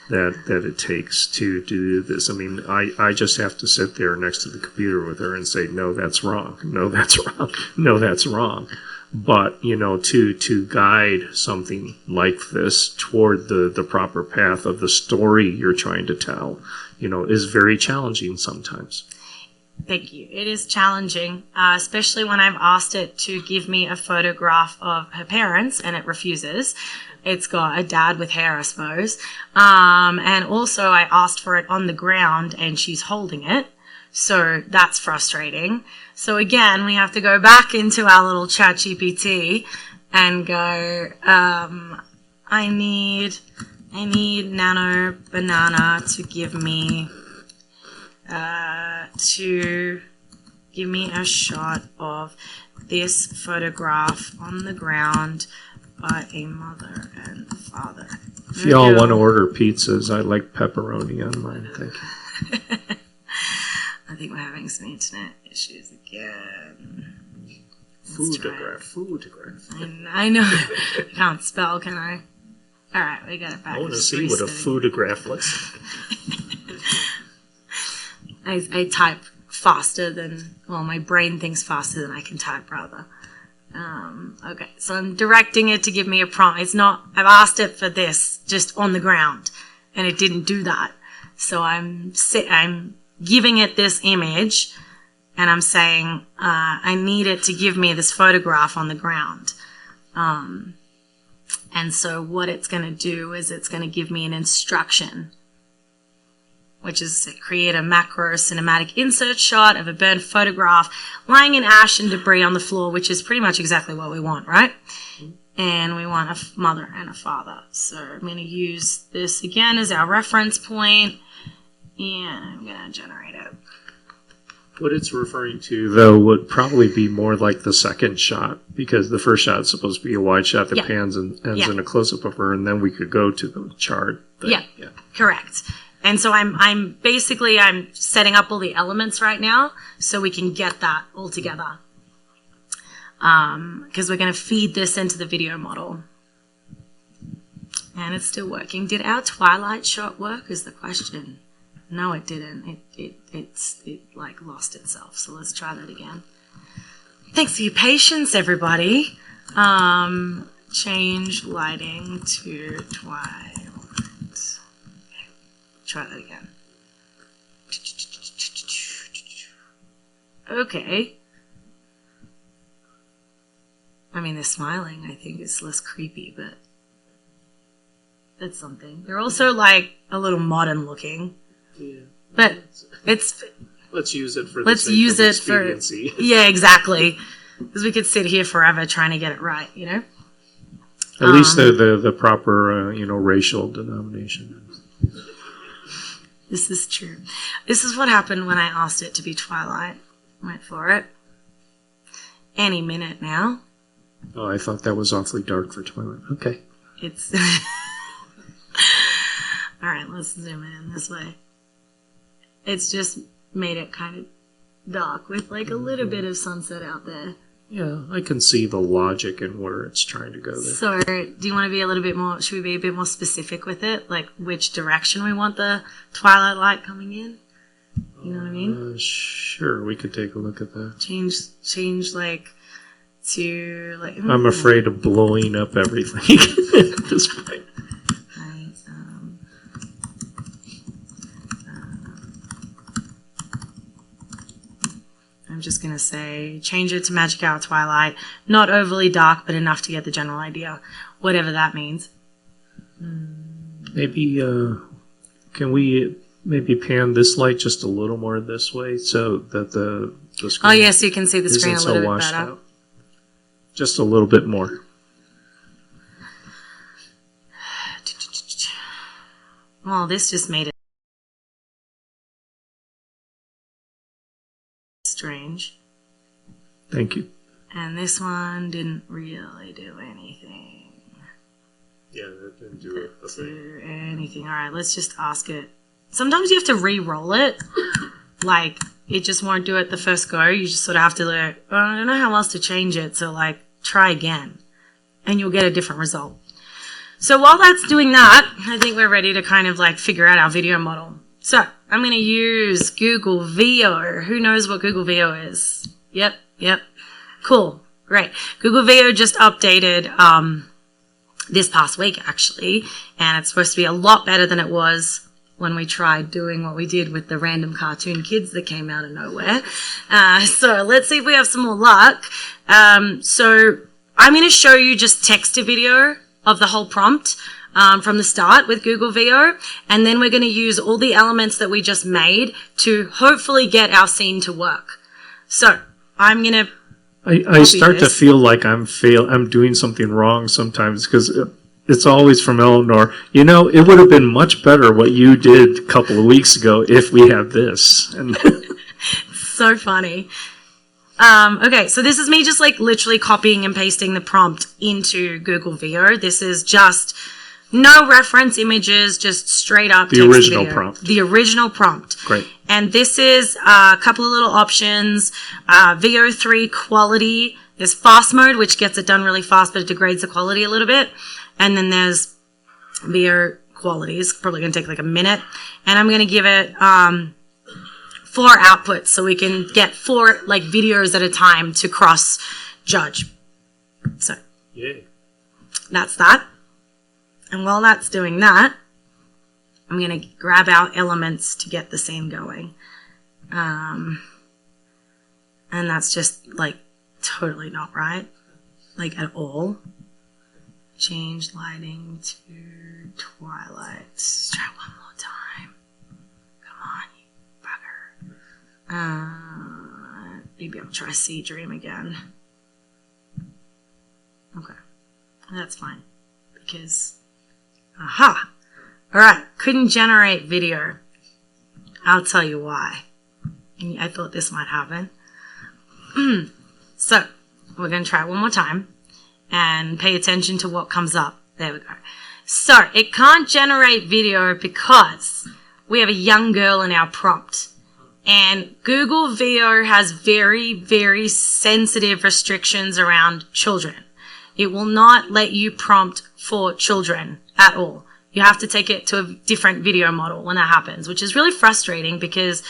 that it takes to do this. I mean, I just have to sit there next to the computer with her and say, no, that's wrong. No, that's wrong. No, that's wrong. But, to guide something like this toward the proper path of the story you're trying to tell, is very challenging sometimes. Thank you. It is challenging, especially when I've asked it to give me a photograph of her parents and it refuses. It's got a dad with hair, I suppose. And also I asked for it on the ground and she's holding it. So that's frustrating. So again, we have to go back into our little ChatGPT and go, I need Nano Banana to give me a shot of this photograph on the ground by a mother and father. If y'all want to order pizzas, I like pepperoni on mine. Thank you. I think we're having some internet issues again. Foodograph. I know. I can't spell, can I? All right, we got it back. I want to see what a foodograph looks like. I type faster than, well, my brain thinks faster than I can type, rather. Okay, so I'm directing it to give me a prompt. It's not, I've asked it for this just on the ground, and it didn't do that. So I'm giving it this image, and I'm saying I need it to give me this photograph on the ground. And so what it's going to do is it's going to give me an instruction, which is to create a macro cinematic insert shot of a burnt photograph lying in ash and debris on the floor, which is pretty much exactly what we want, right? And we want a mother and a father. So I'm going to use this again as our reference point, and I'm going to generate it. What it's referring to, though, would probably be more like the second shot, because the first shot is supposed to be a wide shot that pans and ends in a close-up of her, and then we could go to the chart. Yeah, correct. And so I'm setting up all the elements right now so we can get that all together. Because we're going to feed this into the video model. And it's still working. Did our Twilight shot work is the question. No, it didn't. It like lost itself. So let's try that again. Thanks for your patience, everybody. Change lighting to Twilight. Try that again. Okay. I mean, they're smiling. I think it's less creepy, but that's something. They're also like a little modern looking. Yeah. But it's. Let's use it for. Let's use it for. Yeah, exactly. Because we could sit here forever trying to get it right, you know. At least the proper racial denomination. This is true. This is what happened when I asked it to be Twilight. Went for it. Any minute now. Oh, I thought that was awfully dark for Twilight. Okay. It's. All right, let's zoom in this way. It's just made it kind of dark with like a little bit of sunset out there. Yeah, I can see the logic and where it's trying to go there. So, do you want to be a little bit more, should we be a bit more specific with it? Like which direction we want the twilight light coming in? You know what I mean? Sure, we could take a look at that. Change like to like. I'm afraid of blowing up everything at this point. Right, I'm just going to say, change it to Magic Hour Twilight. Not overly dark, but enough to get the general idea. Whatever that means. Maybe, can we maybe pan this light just a little more this way so that the screen... Oh, yes, you can see the screen a little bit better. Out. Just a little bit more. Well, this just made it strange. Thank you. And this one didn't really do anything. Yeah, that didn't do anything. All right, let's just ask it. Sometimes you have to re-roll it. Like, it just won't do it the first go. You just sort of have to, like, oh, I don't know how else to change it, so, like, try again. And you'll get a different result. So while that's doing that, I think we're ready to kind of, like, figure out our video model. So I'm going to use Google VO. Who knows what Google VO is? Yep. Cool. Great. Google VO just updated this past week, actually, and it's supposed to be a lot better than it was when we tried doing what we did with the random cartoon kids that came out of nowhere. So let's see if we have some more luck. So I'm going to show you just text to video of the whole prompt from the start with Google VO, and then we're going to use all the elements that we just made to hopefully get our scene to work. So I'm going to... I start to feel like I'm doing something wrong sometimes because it's always from Eleanor. You know, it would have been much better what you did a couple of weeks ago if we had this. And so funny. Okay, so this is me just like literally copying and pasting the prompt into Google VO. This is just No reference images, just straight up The text original video. prompt. The original prompt. Great. And this is a couple of little options. VO3 quality. There's fast mode, which gets it done really fast, but it degrades the quality a little bit. And then there's VO quality. It's probably going to take like a minute. And I'm going to give it 4 outputs so we can get 4 like videos at a time to cross judge. So that's that. And while that's doing that, I'm going to grab out elements to get the scene going. And that's just like totally not right. Like at all. Change lighting to twilight. Let's try one more time. Come on, you bugger. Maybe I'll try Sea Dream again. Okay. That's fine. Because, aha! Alright, couldn't generate video. I'll tell you why. And I thought this might happen. So, we're going to try it one more time. And pay attention to what comes up. There we go. So, it can't generate video because we have a young girl in our prompt. And Google VO has very, very sensitive restrictions around children. It will not let you prompt for children at all. You have to take it to a different video model when that happens, which is really frustrating because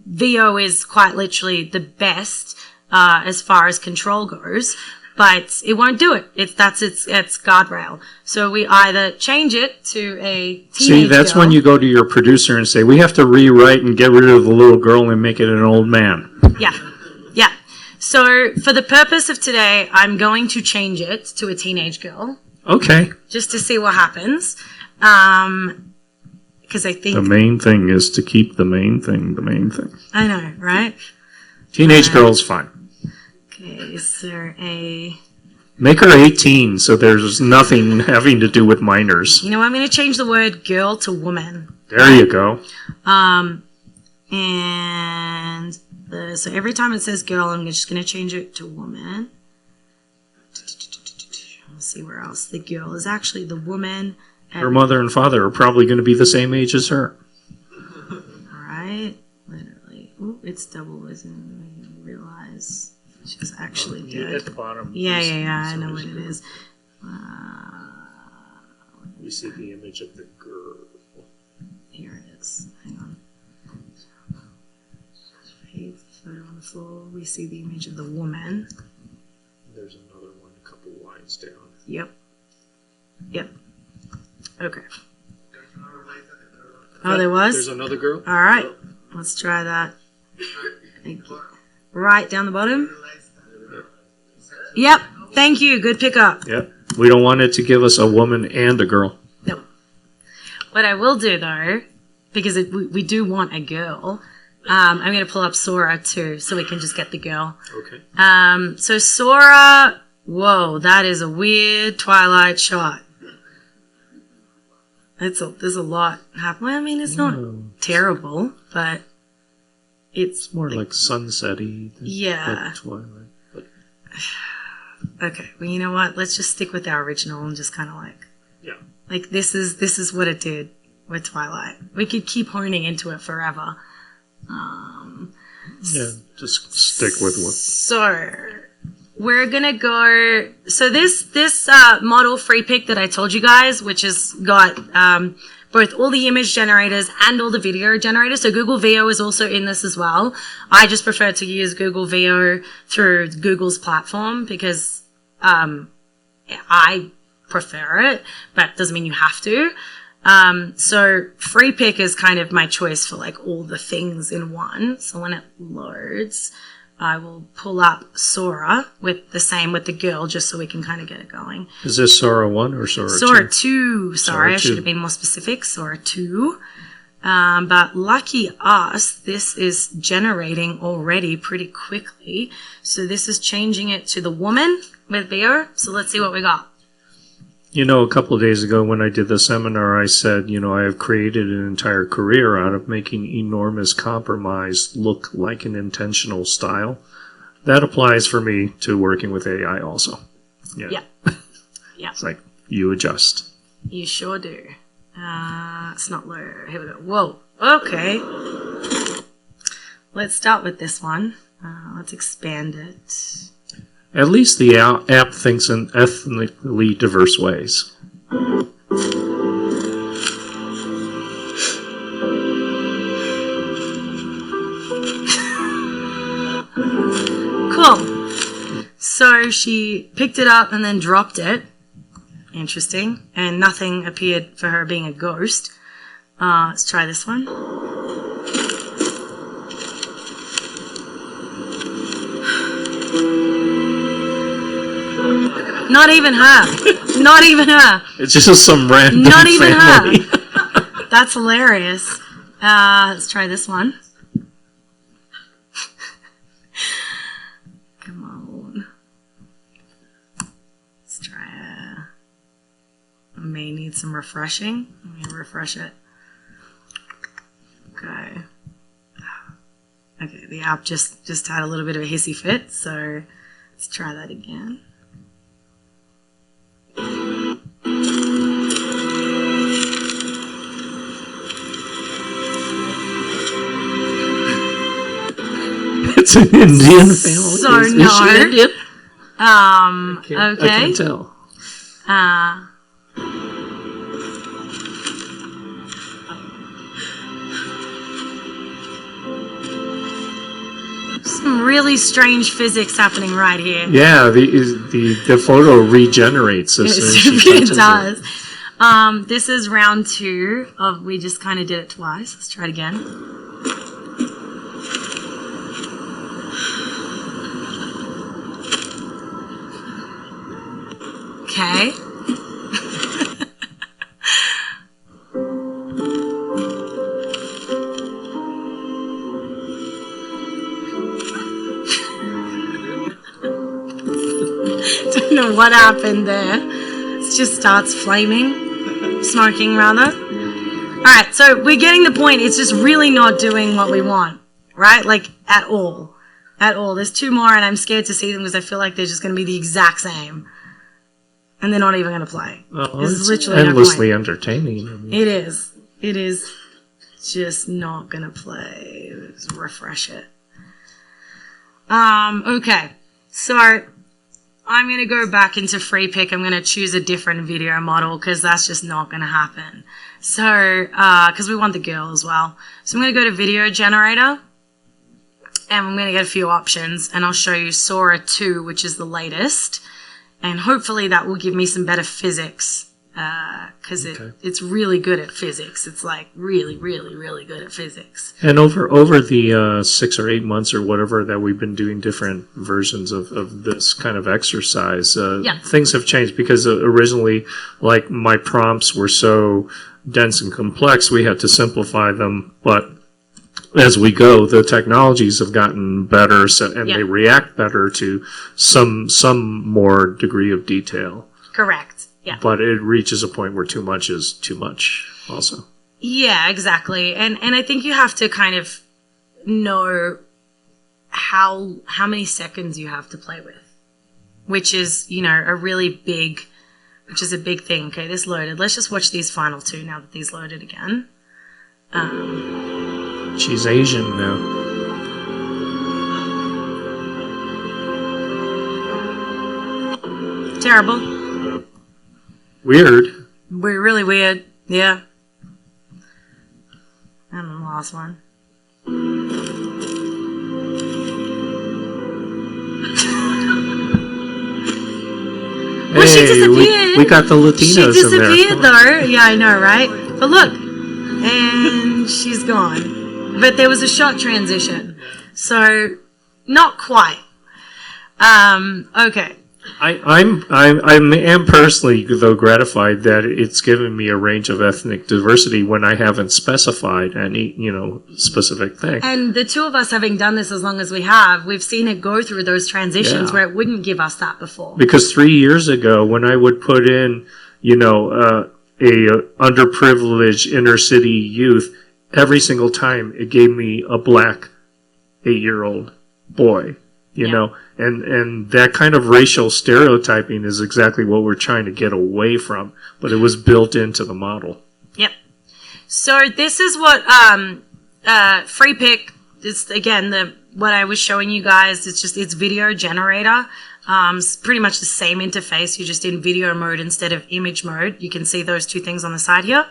VO is quite literally the best as far as control goes, but it won't do it. It's guardrail. So we either change it to a teenage See, that's girl. when you go to your producer and say, we have to rewrite and get rid of the little girl and make it an old man. Yeah. Yeah. So for the purpose of today, I'm going to change it to a teenage girl. Okay. Just to see what happens. Because I think... The main thing is to keep the main thing the main thing. I know, right? Teenage girl's fine. Okay, is there a... Make her 18 so there's nothing having to do with minors. You know, I'm going to change the word girl to woman. There you go. So every time it says girl, I'm just going to change it to woman. Let's see where else. The girl is actually the woman. Her mother and father are probably going to be the same age as her. Alright. Literally. Ooh, it's double, isn't it? I didn't realize she's actually dead. At the bottom. Yeah, I know what it is. You see the image of the girl. Here it is. Hang on. Photo on the floor. We see the image of the woman. There's another one a couple lines down. Yep. Okay. Oh, there was? There's another girl? All right. Let's try that. Right down the bottom? Yep. Thank you. Good pickup. Yep. We don't want it to give us a woman and a girl. No. What I will do, though, because we do want a girl, I'm going to pull up Sora, too, so we can just get the girl. Okay. So Sora, whoa, that is a weird Twilight shot. There's a lot happening. I mean, it's not terrible, but it's more like sunset-y than Twilight. But... Okay, well, you know what? Let's just stick with our original and just kind of like this is what it did with Twilight. We could keep honing into it forever. Just stick with what. So we're gonna go. So this model free pick that I told you guys, which has got both all the image generators and all the video generators. So Google VO is also in this as well. I just prefer to use Google VO through Google's platform because I prefer it, but doesn't mean you have to. So free pick is kind of my choice for like all the things in one. So when it loads, I will pull up Sora with the girl just so we can kind of get it going. Is this Sora 1 or Sora 2? Sora 2. Sorry, Sora I should 2. have been more specific. Sora 2. But lucky us, this is generating already pretty quickly. So this is changing it to the woman with VO. So let's see what we got. You know, a couple of days ago when I did the seminar, I said, I have created an entire career out of making enormous compromise look like an intentional style. That applies for me to working with AI also. Yeah. It's like, you adjust. You sure do. It's not low. Here we go. Whoa. Okay. Let's start with this one. Let's expand it. At least the app thinks in ethnically diverse ways. Cool. So she picked it up and then dropped it. Interesting. And nothing appeared for her being a ghost. Let's try this one. Not even her. Not even her. It's just some random Not even family. her. That's hilarious. Let's try this one. Come on. Let's try I may need some refreshing. Let me refresh it. Okay. Okay, the app just had a little bit of a hissy fit, so let's try that again. It's an Indian family. So is no. she Indian? Okay. I can't tell. Some really strange physics happening right here. Yeah, the photo regenerates as soon as she It touches does. This is round 2 of we just kind of did it twice. Let's try it again. Okay. Don't know what happened there. It just starts flaming, smoking rather. Alright, so we're getting the point. It's just really not doing what we want, right? Like, at all. At all. There's 2 more and I'm scared to see them because I feel like they're just going to be the exact same. And they're not even going to play. Well, There's it's literally no endlessly point. entertaining. I mean, It is. It is just not going to play. Let's refresh it. Okay. So I'm going to go back into free pick. I'm going to choose a different video model because that's just not going to happen. So, because we want the girl as well. So I'm going to go to video generator and I'm going to get a few options and I'll show you Sora 2, which is the latest. And hopefully that will give me some better physics because it's really good at physics. It's like really, really, really good at physics. And over the 6 or 8 months or whatever that we've been doing different versions of this kind of exercise, things have changed because originally, like, my prompts were so dense and complex, we had to simplify them. But as we go, the technologies have gotten better, and they react better to some more degree of detail. Correct. Yeah. But it reaches a point where too much is too much also. Yeah, exactly. And I think you have to kind of know how many seconds you have to play with, which is, a really big, which is a big thing. Okay, this loaded. Let's just watch these final 2 now that these loaded again. She's Asian now. Terrible. Weird. We're really weird. Yeah. And the last one. Well, she disappeared. We got the Latinos She in there. disappeared, though. Yeah, I know, right? But look. And she's gone. But there was a shot transition. So, not quite. Okay. I am personally, though, gratified that it's given me a range of ethnic diversity when I haven't specified any, specific thing. And the 2 of us having done this as long as we have, we've seen it go through those transitions where it wouldn't give us that before. Because 3 years ago, when I would put in, a underprivileged inner city youth, every single time it gave me a black 8-year-old boy. You Yeah. know, and that kind of racial stereotyping is exactly what we're trying to get away from, but it was built into the model. Yep. So this is what free pick is, again, what I was showing you guys. It's video generator. It's pretty much the same interface. You're just in video mode instead of image mode. You can see those two things on the side here.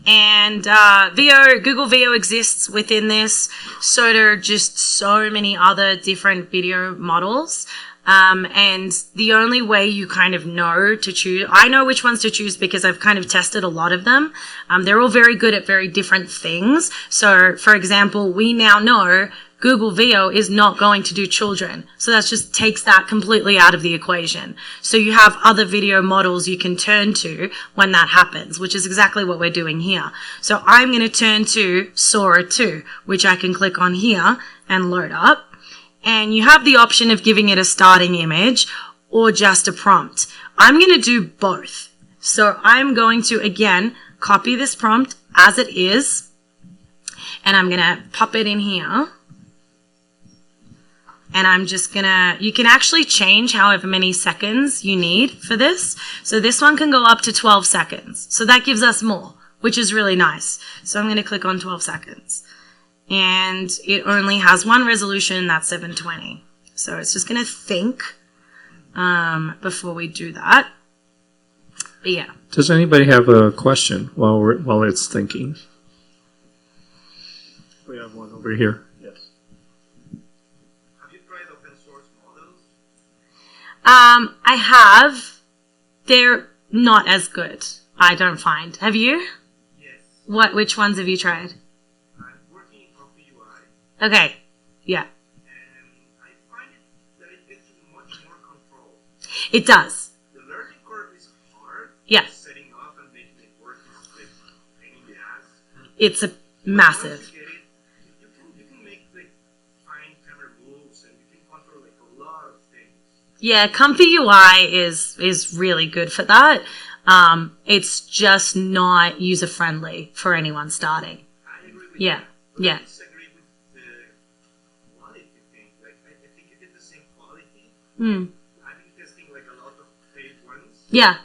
And Google VO exists within this. So there are just so many other different video models. And the only way you kind of know to choose, I know which ones to choose because I've kind of tested a lot of them. They're all very good at very different things. So, for example, we now know Google VO is not going to do children. So that just takes that completely out of the equation. So you have other video models you can turn to when that happens, which is exactly what we're doing here. So I'm going to turn to Sora 2, which I can click on here and load up. And you have the option of giving it a starting image or just a prompt. I'm going to do both. So I'm going to, again, copy this prompt as it is. And I'm going to pop it in here. And I'm just gonna, you can actually change however many seconds you need for this. So this one can go up to 12 seconds. So that gives us more, which is really nice. So I'm gonna click on 12 seconds. And it only has one resolution, that's 720. So it's just gonna think before we do that. But yeah. Does anybody have a question while it's thinking? We have one over here. I have. They're not as good, I don't find. Have you? Yes. Which ones have you tried? I'm working in Coffee UI, Okay. Yeah. and I find that it gives you much more control. It does. The learning curve is hard. Yeah. Setting up and making it work is like a pain in the ass. It's a Once massive. you get it, you can make like fine camera moves and you can control like a lot of things. Yeah, Comfy UI is really good for that. It's just not user friendly for anyone starting. I agree with Yeah. that. But Yeah. I disagree with the quality thing. Like I think you get the same quality. Mm. I've been testing like a lot of paid ones. Yeah.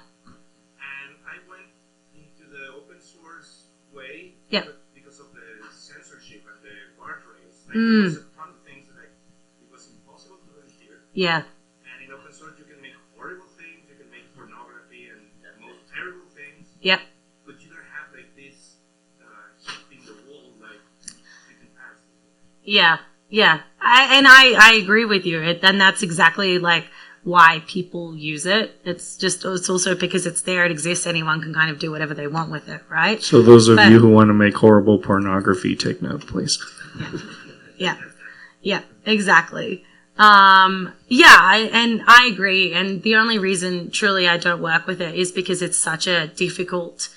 And I went into the open source way Yeah. because of the censorship and the guardrails. Like, Mm. there was a ton of things that it was impossible to do here. Yeah. And in open source, you can make horrible things, you can make pornography and most terrible things, Yep. but you don't have like this hitting the wall like you can pass. Yeah. Yeah. I agree with you. And that's exactly like why people use it. It's also because it's there, it exists, anyone can kind of do whatever they want with it, right? So those of But- you who want to make horrible pornography, take note, please. Yeah. Yeah, exactly. And I agree. And the only reason truly I don't work with it is because it's such a difficult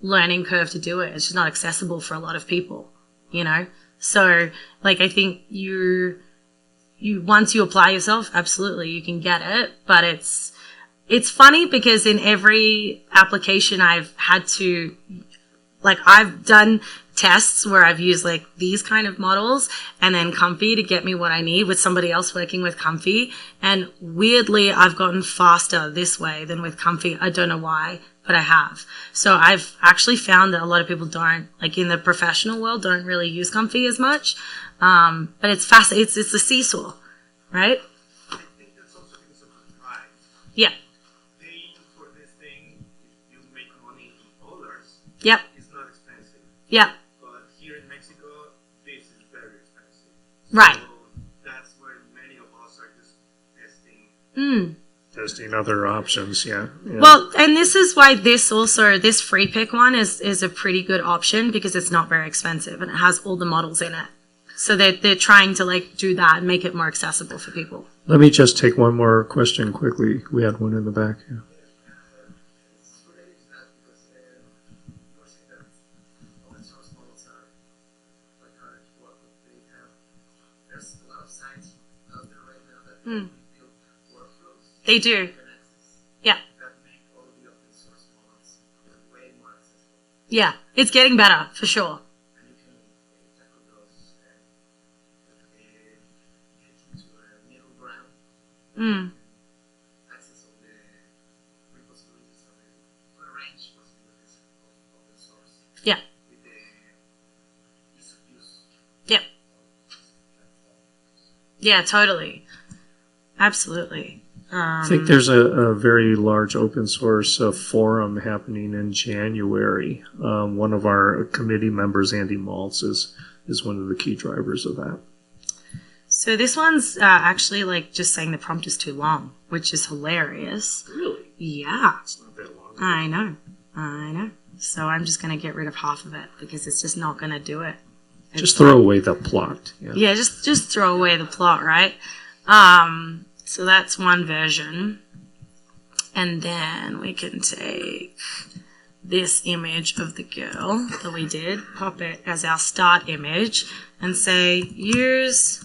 learning curve to do it. It's just not accessible for a lot of people, you know? So like, I think you once you apply yourself, absolutely you can get it, but it's funny because in every application I've had to, like, I've done tests where I've used like these kind of models and then Comfy to get me what I need with somebody else working with Comfy. And weirdly, I've gotten faster this way than with Comfy. I don't know why, but I have. So I've actually found that a lot of people don't, like in the professional world, don't really use Comfy as much. But it's fast. It's a seesaw, right? I think that's also because of the price. Yeah. Paying for this thing, if you make money in dollars, Yep. it's not expensive. Yep. But here in Mexico, this is very expensive. Right. So that's where many of us are just testing. Mm. Testing other options, yeah. Well, and this is why this free pick one is a pretty good option because it's not very expensive and it has all the models in it. So they're trying to like do that and make it more accessible for people. Let me just take one more question quickly. We had one in the back. Yeah. It's related to that because you were saying that open source models are like harder to work with. There's a lot of sites out there right now that build workflows. They do. Yeah. That make all the open source models way more accessible. Yeah. It's getting better for sure. And you can tackle those and get into a middle access all the free possibilities available, to arrange possibilities of open source Yeah. with the ease of use. Yep. Yeah, totally. Absolutely. I think there's a very large open source forum happening in January. One of our committee members, Andy Maltz, is one of the key drivers of that. So this one's actually like just saying the prompt is too long, which is hilarious. Really? Yeah. It's not that long. I know. So I'm just going to get rid of half of it because it's just not going to do it. Just throw away the plot. Yeah, just throw away the plot, right? So that's one version. And then we can take this image of the girl that we did, pop it as our start image, and say, use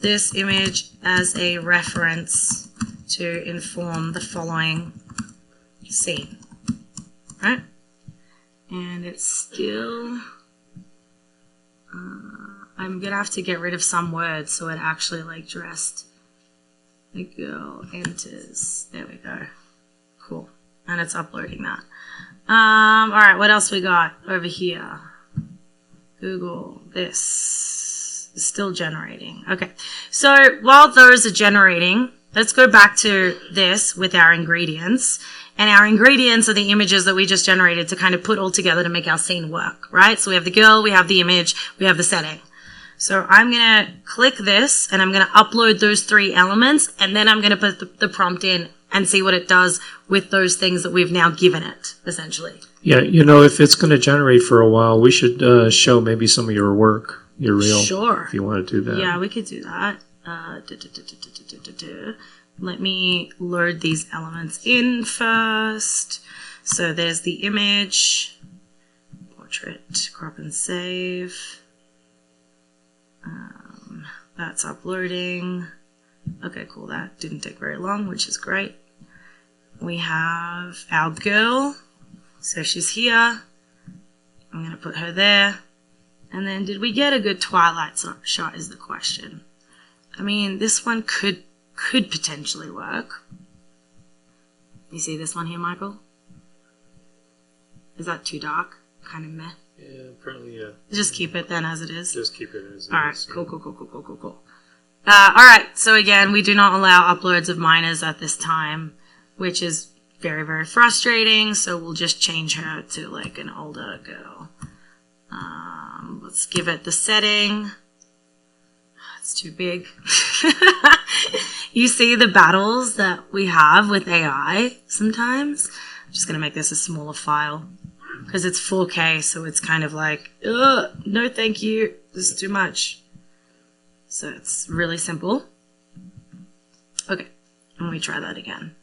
this image as a reference to inform the following scene. Right? And it's still... I'm going to have to get rid of some words so it actually like dressed. The girl enters. There we go. Cool. And it's uploading that. All right, what else we got over here? Google. This is still generating. Okay. So while those are generating, let's go back to this with our ingredients. And our ingredients are the images that we just generated to kind of put all together to make our scene work, right? So we have the girl, we have the image, we have the setting. So I'm going to click this and I'm going to upload those 3 elements and then I'm going to put the prompt in and see what it does with those things that we've now given it, essentially. Yeah, if it's going to generate for a while, we should show maybe some of your work, your reel. Sure. If you want to do that. Yeah, we could do that. Let me load these elements in first. So there's the image, portrait, crop and save. That's uploading. Okay, cool. That didn't take very long, which is great. We have our girl. So she's here. I'm going to put her there. And then did we get a good twilight shot is the question. I mean, this one could potentially work. You see this one here, Michael? Is that too dark? Kind of meh? Yeah, apparently, yeah. Just keep it then as it is. Just keep it as it is. All right, cool. All right, so again, we do not allow uploads of minors at this time, which is very, very frustrating. So we'll just change her to like an older girl. Let's give it the setting. It's too big. You see the battles that we have with AI sometimes. I'm just going to make this a smaller file because it's 4K, so it's kind of like, no thank you, this is too much. So it's really simple. Okay, and we try that again.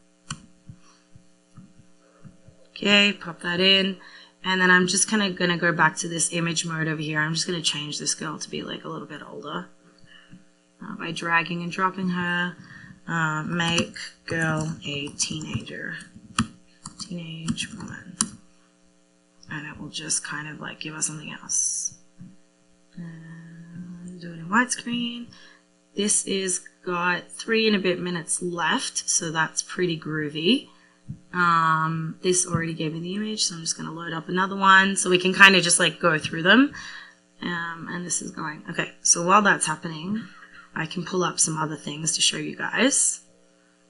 Okay, pop that in. And then I'm just kind of going to go back to this image mode over here. I'm just going to change this girl to be like a little bit older. By dragging and dropping her. Make girl a teenager. Teenage woman. And it will just kind of like give us something else. Do it in widescreen. This is got 3 and a bit minutes left, so that's pretty groovy. This already gave me the image, so I'm just going to load up another one so we can kind of just like go through them. And this is going. Okay, so while that's happening, I can pull up some other things to show you guys.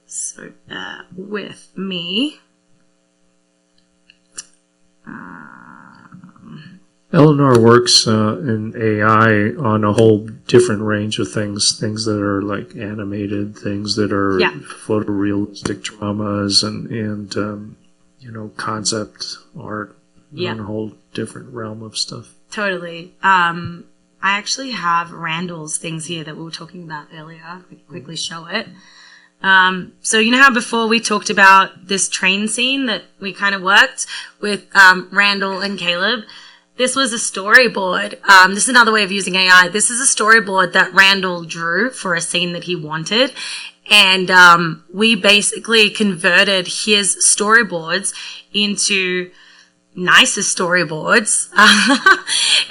So with me. Eleanor works in AI on a whole different range of things that are like animated, things that are photorealistic dramas and concept art on a whole different realm of stuff. Totally. I actually have Randall's things here that we were talking about earlier. I can quickly show it. So you know how before we talked about this train scene that we kind of worked with Randall and Caleb? This was a storyboard. This is another way of using AI. This is a storyboard that Randall drew for a scene that he wanted. And we basically converted his storyboards into nicest storyboards.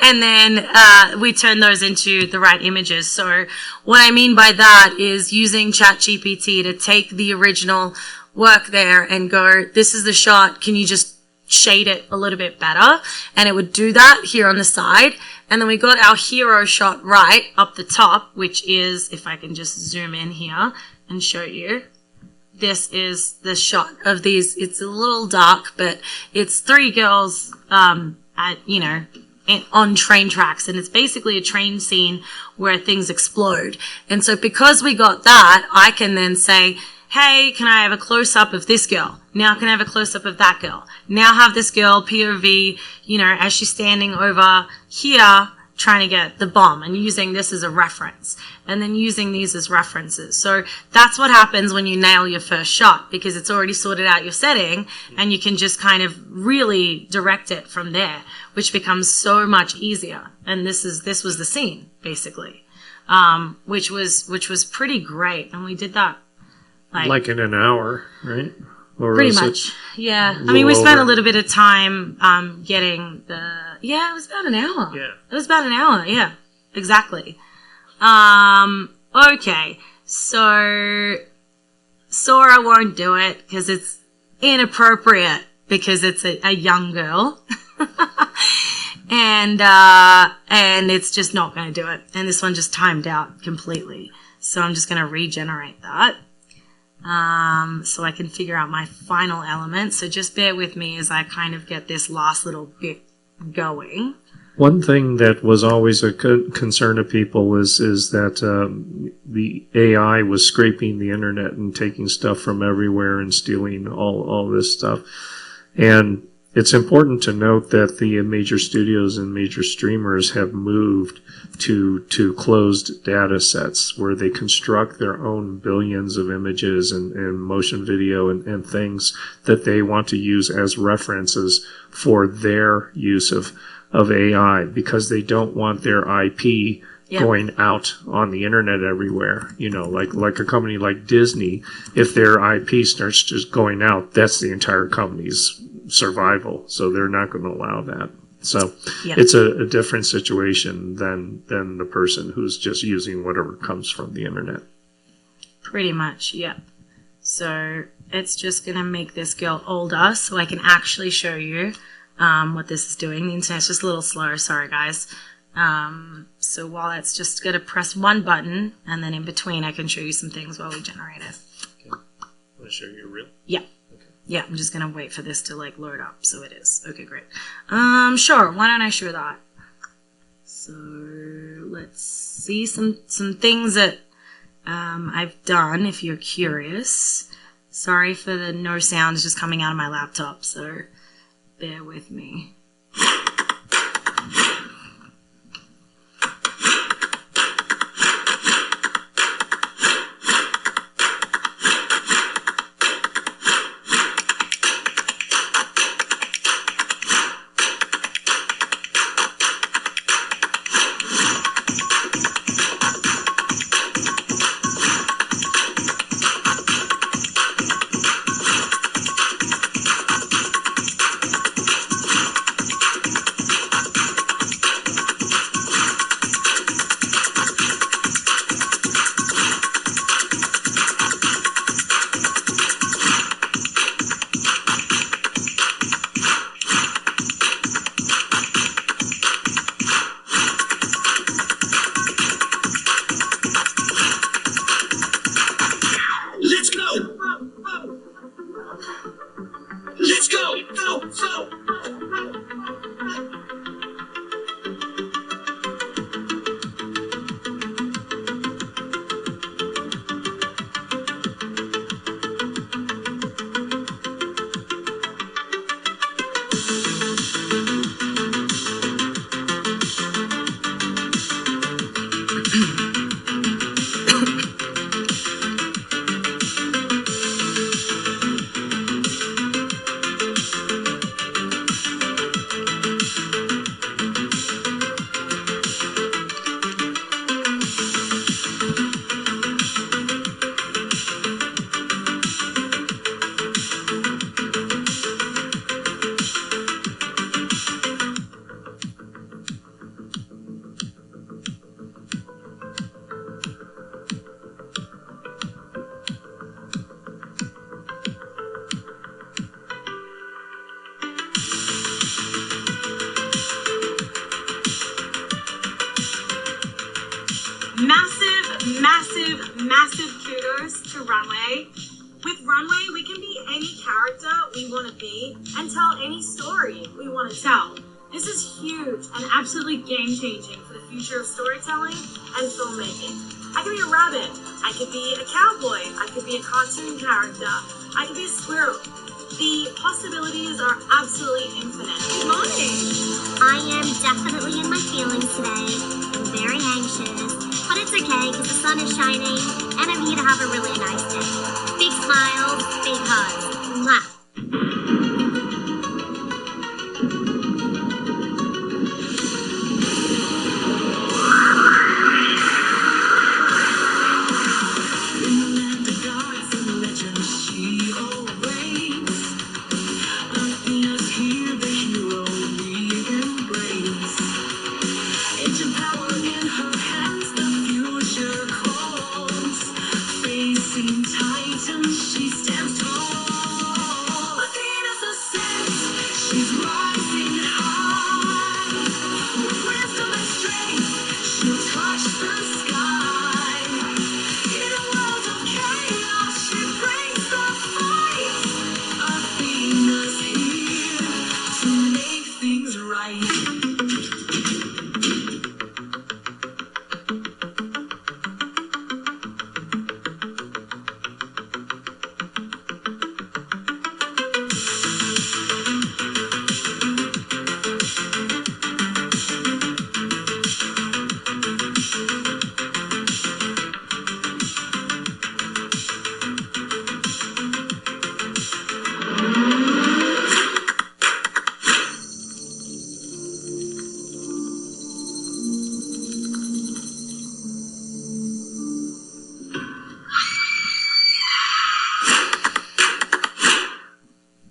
And then we turn those into the right images. So what I mean by that is using ChatGPT to take the original work there and go, this is the shot, can you just shade it a little bit better? And it would do that here on the side. And then we got our hero shot right up the top, which is, if I can just zoom in here and show you, this is the shot of these. It's a little dark, but it's 3 girls, on train tracks. And it's basically a train scene where things explode. And so because we got that, I can then say, hey, can I have a close-up of this girl? Now can I have a close-up of that girl? Now have this girl POV, as she's standing over here trying to get the bomb, and using this as a reference, and then using these as references. So that's what happens when you nail your first shot, because it's already sorted out your setting, and you can just kind of really direct it from there, which becomes so much easier. And this was the scene, basically, which was pretty great. And we did that like in an hour, right? Or pretty much, yeah. I mean, we spent a little bit of time getting it was about an hour. Yeah. It was about an hour, yeah. Exactly. Okay. So Sora won't do it because it's inappropriate, because it's a young girl. And it's just not going to do it. And this one just timed out completely. So I'm just going to regenerate that. So I can figure out my final element. So just bear with me as I kind of get this last little bit going. One thing that was always a concern of people is that the AI was scraping the internet and taking stuff from everywhere and stealing all this stuff. And it's important to note that the major studios and major streamers have moved to closed data sets where they construct their own billions of images and motion video and things that they want to use as references for their use of AI, because they don't want their IP going out on the internet everywhere. Like a company like Disney, if their IP starts just going out, that's the entire company's survival. So they're not going to allow that. So it's a different situation than the person who's just using whatever comes from the internet. Pretty much, yeah. So it's just going to make this girl older so I can actually show you what this is doing. The internet's just a little slow. Sorry, guys. So while it's just going to press one button, and then in between I can show you some things while we generate it. Okay. Want to show you a reel? Yeah. Yeah, I'm just going to wait for this to load up. So it is. Okay, great. Sure. Why don't I show that? So let's see some things that I've done, if you're curious. Sorry for the no sounds just coming out of my laptop, so bear with me. Massive kudos to Runway. With Runway, we can be any character we want to be and tell any story we want to tell. This is huge and absolutely game-changing for the future of storytelling and filmmaking. I could be a rabbit, I could be a cowboy, I could be a cartoon character, I could be a squirrel. The possibilities are absolutely infinite. Good morning! I am definitely in my feelings today. I'm very anxious, but it's okay because the sun is shining and I'm here to have a really nice day. Big smiles, big hugs. Mwah.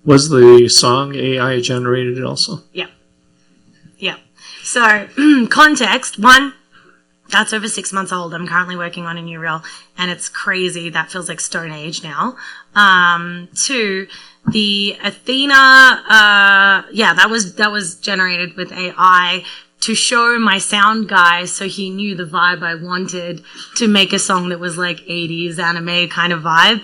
Was the song AI generated also? Yeah. So, context, one, that's over 6 months old. I'm currently working on a new reel, and it's crazy. That feels like Stone Age now. Two, the Athena, that was generated with AI to show my sound guy so he knew the vibe I wanted to make a song that was like 80s anime kind of vibe.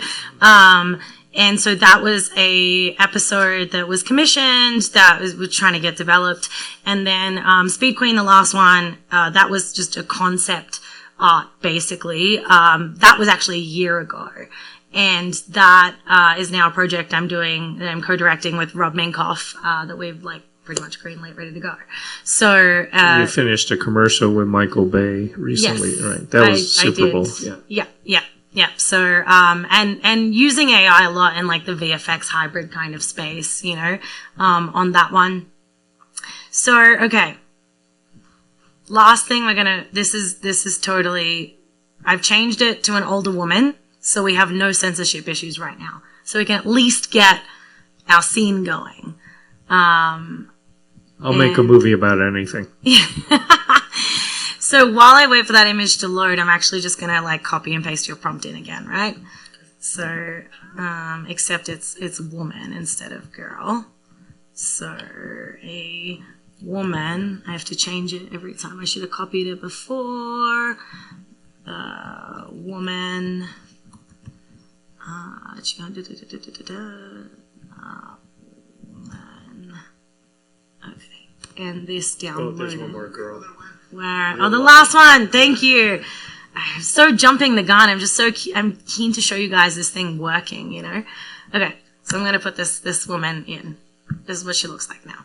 And so that was a episode that was commissioned, that was trying to get developed. And then Speed Queen, the last one, that was just a concept art, basically. That was actually a year ago. And that is now a project I'm doing, that I'm co-directing with Rob Minkoff, that we've like pretty much greenlit, ready to go. So you finished a commercial with Michael Bay recently, yes, right? That was Super Bowl. Yeah. So, and using AI a lot in like the VFX hybrid kind of space, on that one. So, okay. Last thing this is totally, I've changed it to an older woman. So we have no censorship issues right now. So we can at least get our scene going. I'll make a movie about anything. Yeah. So while I wait for that image to load, I'm actually just going to like copy and paste your prompt in again, right? So, except it's woman instead of girl. So a woman, I have to change it every time. I should have copied it before. Woman. Woman. Okay. And this downloaded. There's one more girl. Where? Oh, the last one. Thank you. I'm so jumping the gun. I'm just I'm keen to show you guys this thing working, Okay. So I'm going to put this woman in. This is what she looks like now.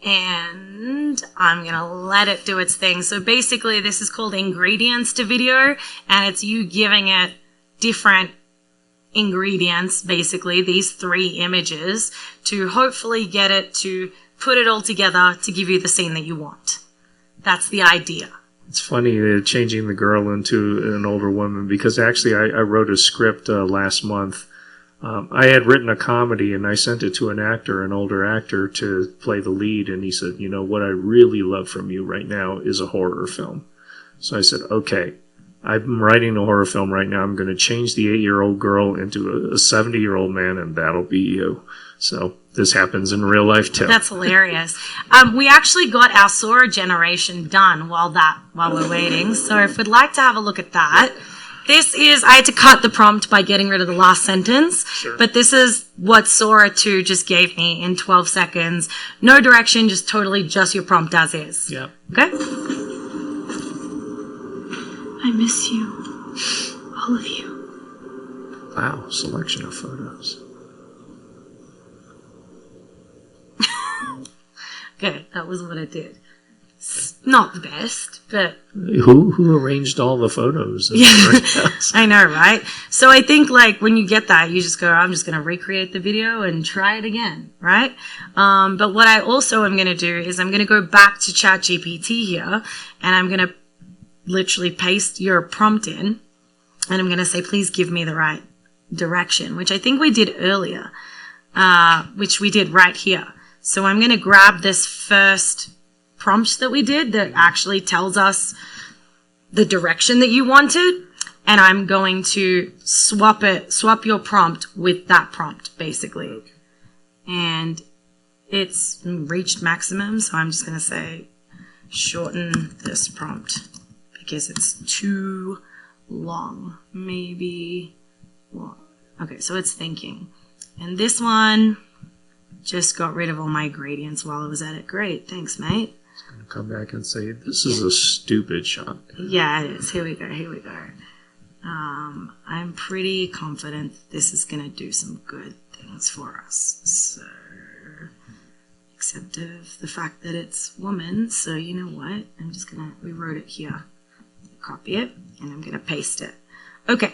And I'm going to let it do its thing. So basically this is called ingredients to video, and it's you giving it different ingredients, basically these 3 images, to hopefully get it to put it all together to give you the scene that you want. That's the idea. It's funny changing the girl into an older woman, because actually I wrote a script last month. I had written a comedy and I sent it to an older actor to play the lead, and he said, what I really love from you right now is a horror film. So I said, okay, I'm writing a horror film right now. I'm going to change the 8-year-old girl into a 70-year-old man, and that'll be you. So this happens in real life too. That's hilarious. We actually got our Sora generation done while we're waiting. So if we'd like to have a look at that, I had to cut the prompt by getting rid of the last sentence, but this is what Sora 2 just gave me in 12 seconds. No direction, just your prompt as is. Yeah. Okay? I miss you. All of you. Wow, selection of photos. Good, that was what I did. It's not the best, but... Who arranged all the photos? Yeah, I know, right? So I think, like, when you get that, you just go, I'm just going to recreate the video and try it again, right? But what I also am going to do is I'm going to go back to ChatGPT here, and I'm going to literally paste your prompt in, and I'm going to say, please give me the right direction, which I think we did earlier, which we did right here. So I'm going to grab this first prompt that we did that actually tells us the direction that you wanted, and I'm going to swap your prompt with that prompt, basically. Okay. And it's reached maximum, so I'm just going to say shorten this prompt because it's too long. Maybe, well, okay, so it's thinking. And this one just got rid of all my gradients while I was at it. Great, thanks, mate. It's going to come back and say, this is a stupid shot. Yeah, it is. Here we go. I'm pretty confident this is going to do some good things for us. So, except of the fact that it's woman. So, you know what? I'm just going to, we wrote it here. Copy it, and I'm going to paste it. Okay.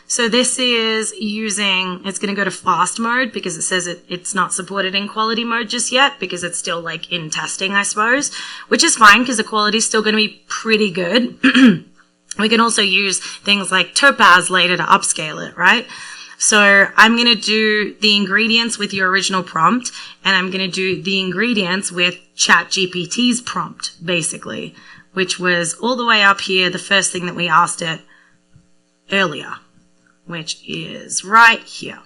So this is it's going to go to fast mode because it says it's not supported in quality mode just yet because it's still like in testing, I suppose, which is fine because the quality is still going to be pretty good. We can also use things like Topaz later to upscale it, right? So I'm going to do the ingredients with your original prompt, and I'm going to do the ingredients with ChatGPT's prompt, basically, which was all the way up here, the first thing that we asked it earlier, which is right here.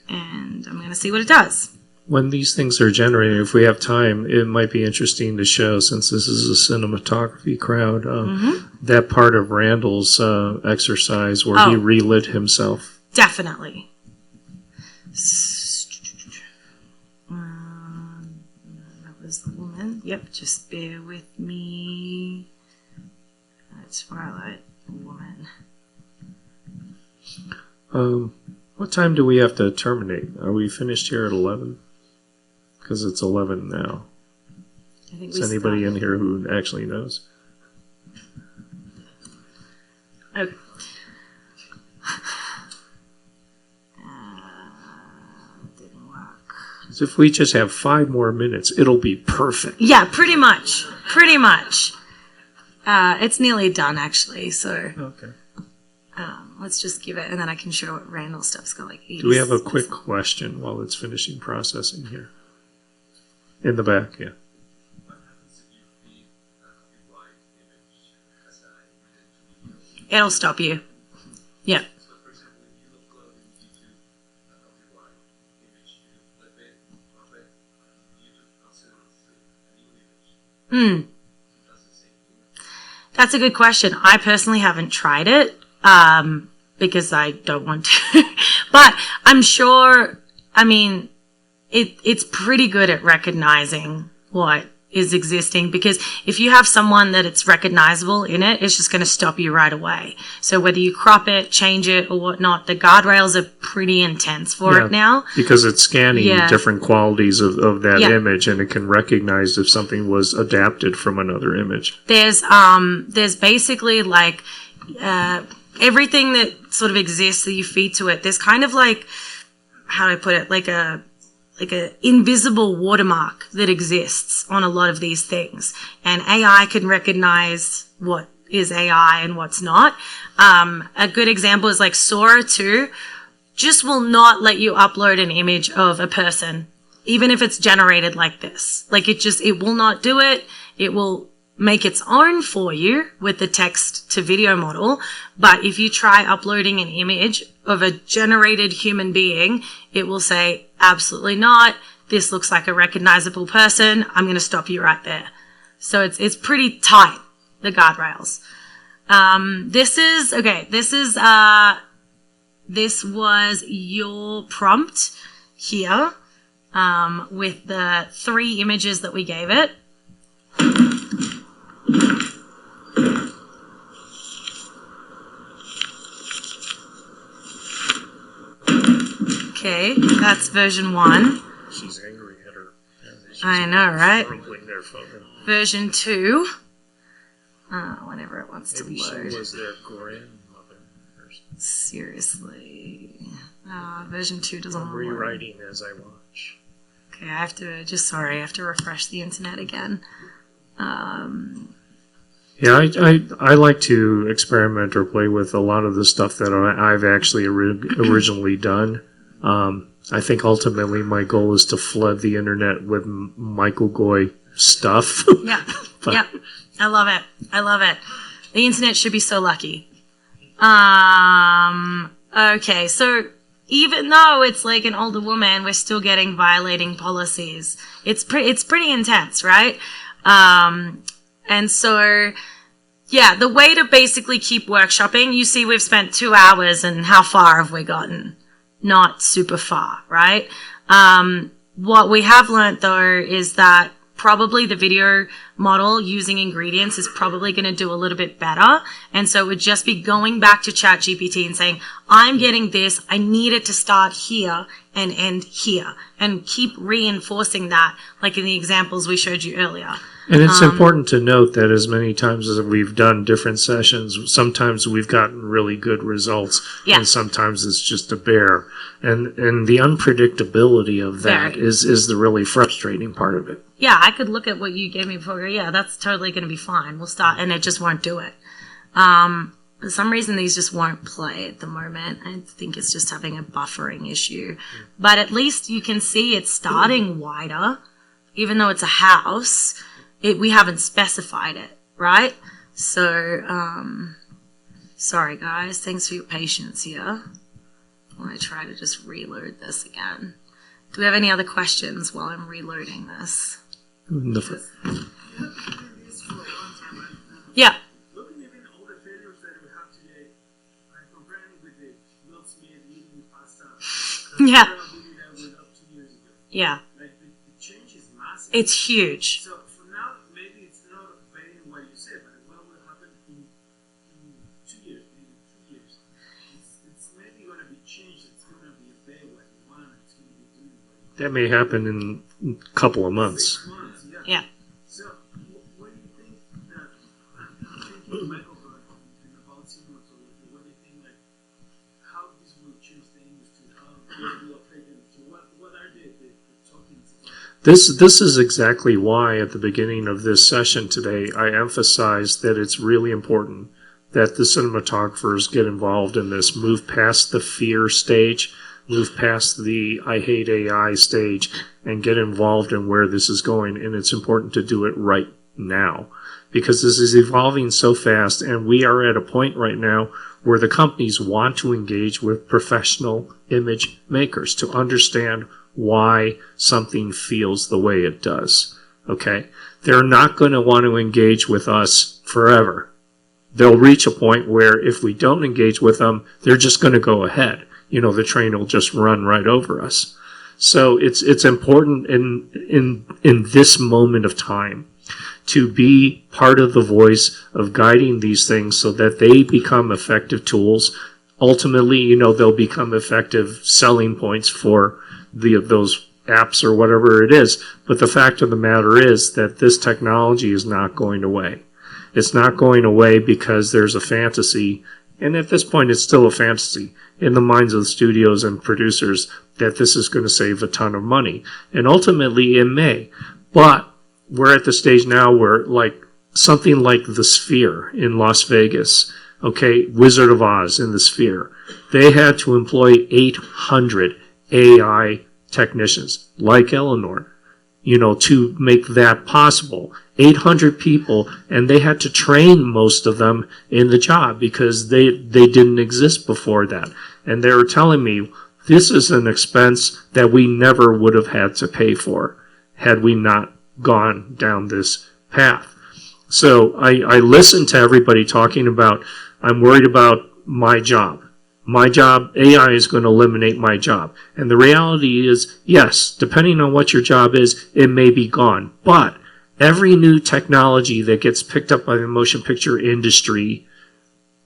And I'm going to see what it does. When these things are generated, if we have time, it might be interesting to show, since this is a cinematography crowd, that part of Randall's exercise where he relit himself. Definitely. That was the woman. Yep, just bear with me. That's Twilight, woman. What time do we have to terminate? Are we finished here at 11? Because it's 11 now. I think Is anybody in here who actually knows? Okay. Didn't work. Because if we just have 5 more minutes, it'll be perfect. Yeah, pretty much. Pretty much. It's nearly done, actually, so... Okay. Let's just give it, and then I can show what Randall stuff's got like 80. Do we have a quick question while it's finishing processing here? In the back, yeah. It'll stop you. Yeah. That's a good question. I personally haven't tried it because I don't want to. But I'm sure, I mean, it's pretty good at recognizing what is existing, because if you have someone that it's recognizable in it, it's just going to stop you right away. So whether you crop it, change it, or whatnot, the guardrails are pretty intense for it now. Because it's scanning different qualities of that image, and it can recognize if something was adapted from another image. There's basically like everything that sort of exists that you feed to it. There's kind of like, how do I put it, like a invisible watermark that exists on a lot of these things. And AI can recognize what is AI and what's not. A good example is like Sora 2 just will not let you upload an image of a person, even if it's generated like this. Like it will not do it. It will make its own for you with the text to video model. But if you try uploading an image of a generated human being, it will say, absolutely not. This looks like a recognizable person. I'm going to stop you right there. So it's pretty tight, the guardrails. This was your prompt here, with the 3 images that we gave it. Okay, that's version 1. She's angry at her. I know, right? Their photo. Version 2. Whenever it wants Maybe to load. she was their grandmother. Seriously. Version 2 doesn't I'm want to load. rewriting as I watch. Okay, I have to refresh the internet again. Yeah, I like to experiment or play with a lot of the stuff that I've actually originally done. I think ultimately my goal is to flood the internet with Michael Goy stuff. Yeah, yeah, I love it. I love it. The internet should be so lucky. Okay, so even though it's like an older woman, we're still getting violating policies. It's pretty intense, right? And so, yeah, the way to basically keep workshopping, you see we've spent 2 hours, and how far have we gotten? Not super far, right? What we have learned, though, is that probably the video model using ingredients is probably going to do a little bit better. And so it would just be going back to ChatGPT and saying, I'm getting this, I need it to start here and end here, and keep reinforcing that, like in the examples we showed you earlier. And it's important to note that as many times as we've done different sessions, sometimes we've gotten really good results, and sometimes it's just a bear. And the unpredictability of that is the really frustrating part of it. Yeah, I could look at what you gave me before. Yeah, that's totally going to be fine. We'll start, and it just won't do it. For some reason, these just won't play at the moment. I think it's just having a buffering issue. But at least you can see it's starting wider, even though it's a house. We haven't specified it, right? So, sorry guys, thanks for your patience here. I'm going to try to just reload this again. Do we have any other questions while I'm reloading this? Yeah. Looking even all the failures that we have today, I'm comparing with the Will Smith eating pasta. Yeah. That was up 2 years ago. Yeah. Like the change is massive. It's huge. So now maybe it's not obeying what you said, but what will happen in 2 years, maybe 3 years? It's maybe going to be changed. It's going to be obey what you want. It's going to be doing what you want. That may happen in a couple of months. 6 months, Yeah. So what do you think that, thinking Michael about cinematography, what do you think, like, how this will change the industry, how it will affect them? So what are the talkings about? This is exactly why at the beginning of this session today I emphasized that it's really important that the cinematographers get involved in this, move past the fear stage, move past the I hate AI stage, and get involved in where this is going. And it's important to do it right now, because this is evolving so fast, and we are at a point right now where the companies want to engage with professional image makers to understand why something feels the way it does. Okay? They're not going to want to engage with us forever. They'll reach a point where if we don't engage with them, they're just going to go ahead. You know, the train will just run right over us. So it's important in this moment of time to be part of the voice of guiding these things so that they become effective tools. Ultimately, you know, they'll become effective selling points for those apps or whatever it is. But the fact of the matter is that this technology is not going away. It's not going away because there's a fantasy, and at this point it's still a fantasy in the minds of the studios and producers that this is going to save a ton of money. And ultimately it may. But we're at the stage now where, like, something like the Sphere in Las Vegas, okay, Wizard of Oz in the Sphere, they had to employ 800 AI technicians like Eleanor, you know, to make that possible. 800 people, and they had to train most of them in the job because they didn't exist before that. And they were telling me, this is an expense that we never would have had to pay for had we not gone down this path. So I listened to everybody talking about, I'm worried about my job. My job, AI is going to eliminate my job. And the reality is, yes, depending on what your job is, it may be gone. But every new technology that gets picked up by the motion picture industry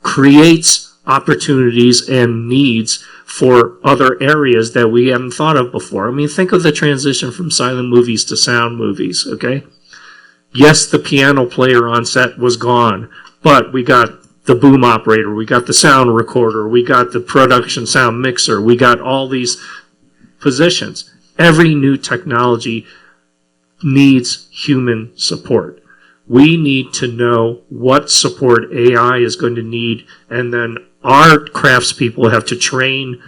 creates opportunities and needs for other areas that we haven't thought of before. I mean, think of the transition from silent movies to sound movies, okay? Yes, the piano player on set was gone, but we got the boom operator, we got the sound recorder, we got the production sound mixer, we got all these positions. Every new technology needs human support. We need to know what support AI is going to need, and then our craftspeople have to train